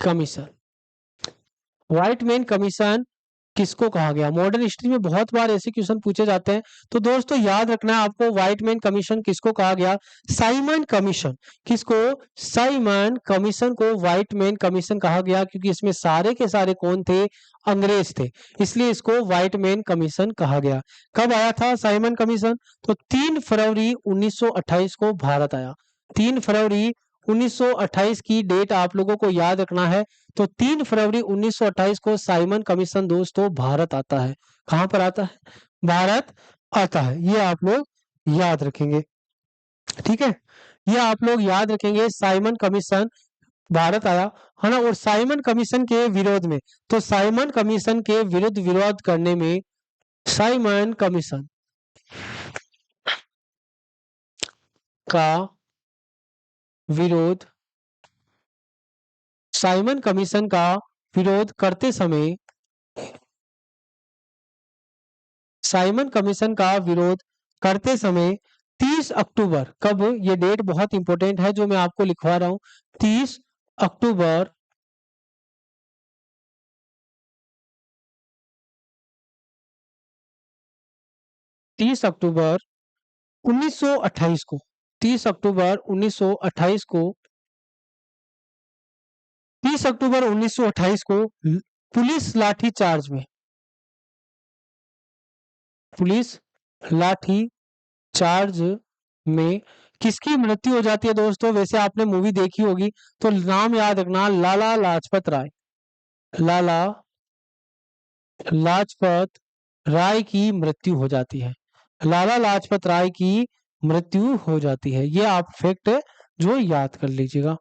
commission, white man commission किसको कहा गया? मॉडर्न हिस्ट्री में बहुत बार ऐसे क्वेश्चन पूछे जाते हैं। तो दोस्तों याद रखना है आपको, व्हाइट मैन कमीशन किसको कहा गया? Simon commission. किसको? साइमन कमीशन को व्हाइट मैन कमीशन कहा गया, क्योंकि इसमें सारे के सारे कौन थे? अंग्रेज थे, इसलिए इसको व्हाइट मैन कमीशन कहा गया। कब आया था साइमन कमीशन? तो 3 फरवरी 1928 को भारत आया। 3 फरवरी 1928 की डेट आप लोगों को याद रखना है। तो 3 फरवरी 1928 को साइमन कमीशन दोस्तों भारत आता है। कहां पर आता है? भारत आता है, ये आप लोग याद रखेंगे। ठीक है, ये आप लोग याद रखेंगे, साइमन कमीशन भारत आया, है ना? और साइमन कमीशन के विरोध में, तो साइमन कमीशन के विरुद्ध विरोध करने में, साइमन कमीशन का विरोध, साइमन कमीशन का विरोध करते समय, साइमन कमीशन का विरोध करते समय 30 अक्टूबर, कब? ये डेट बहुत इंपॉर्टेंट है जो मैं आपको लिखवा रहा हूं। 30 अक्टूबर 30 अक्टूबर 1928 को 30 अक्टूबर 1928 को 30 अक्टूबर 1928 को पुलिस लाठी चार्ज में पुलिस लाठी चार्ज में किसकी मृत्यु हो जाती है दोस्तों? वैसे आपने मूवी देखी होगी तो नाम याद रखना, लाला लाजपत राय। लाला लाजपत राय की मृत्यु हो जाती है। लाला लाजपत राय की मृत्यु हो जाती है। ये आप फैक्ट है जो याद कर लीजिएगा,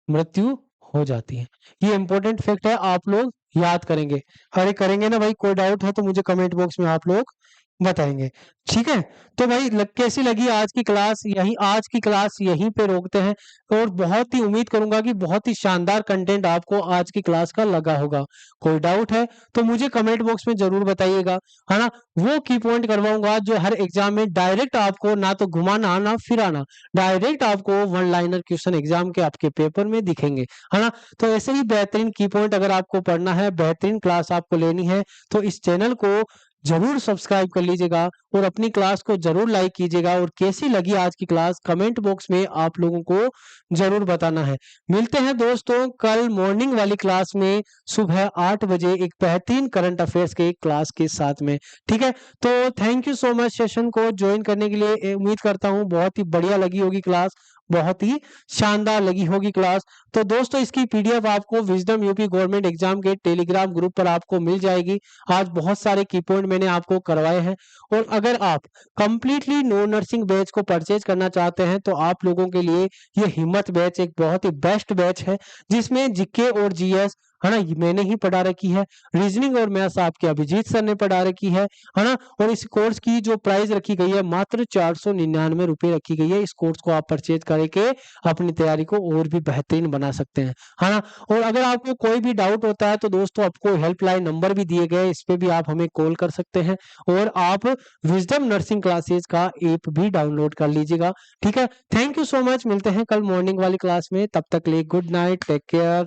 मृत्यु हो जाती है। ये इंपॉर्टेंट फैक्ट है, आप लोग याद करेंगे। अरे करेंगे ना भाई, कोई डाउट है तो मुझे कमेंट बॉक्स में आप लोग बताएंगे। ठीक है, तो भाई कैसी लगी आज की क्लास? आज की क्लास यहीं पे रोकते हैं और बहुत ही उम्मीद करूंगा कि बहुत ही शानदार कंटेंट आपको आज की क्लास का लगा होगा। कोई डाउट है तो मुझे कमेंट बॉक्स में जरूर बताइएगा, है ना। वो की पॉइंट करवाऊंगा जो हर एग्जाम में डायरेक्ट आपको ना तो घुमाना ना फिराना, डायरेक्ट आपको वन लाइनर क्वेश्चन एग्जाम के आपके पेपर में दिखेंगे, है ना। तो ऐसे ही बेहतरीन की पॉइंट अगर आपको पढ़ना है, बेहतरीन क्लास आपको लेनी है तो इस चैनल को जरूर सब्सक्राइब कर लीजिएगा और अपनी क्लास को जरूर लाइक कीजिएगा। और कैसी लगी आज की क्लास कमेंट बॉक्स में आप लोगों को जरूर बताना है। मिलते हैं दोस्तों कल मॉर्निंग वाली क्लास में सुबह 8 बजे एक बेहतरीन करंट अफेयर्स के क्लास के साथ में। ठीक है, तो thank you so much session को ज्वाइन करने के लिए। उम्मीद करता हूँ बहुत ही बढ़िया लगी होगी क्लास, बहुत ही शानदार लगी होगी क्लास। तो दोस्तों इसकी पीडीएफ आपको विजडम यूपी गवर्नमेंट एग्जाम के टेलीग्राम ग्रुप पर आपको मिल जाएगी। आज बहुत सारे की पॉइंट मैंने आपको करवाए हैं। और अगर आप कंप्लीटली नो नर्सिंग बैच को परचेज करना चाहते हैं तो आप लोगों के लिए ये हिम्मत बैच एक बहुत ही बेस्ट बैच है, जिसमें जीके और जीएस, है ना, ये मैंने ही पढ़ा रखी है। रीजनिंग और मैथ्स आपके अभिजीत सर ने पढ़ा रखी है ना। और इस कोर्स की जो प्राइस रखी गई है मात्र 499 रुपए रखी गई है। इस कोर्स को आप परचेज करके अपनी तैयारी को और भी बेहतरीन बना सकते हैं, है ना। और अगर आपको कोई भी डाउट होता है तो दोस्तों आपको हेल्पलाइन नंबर भी दिए गए, इस पे भी आप हमें कॉल कर सकते हैं। और आप विजडम नर्सिंग क्लासेस का ऐप भी डाउनलोड कर लीजिएगा। ठीक है, थैंक यू सो मच। मिलते हैं कल मॉर्निंग वाली क्लास में, तब तक के लिए good night, take care,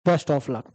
best of luck.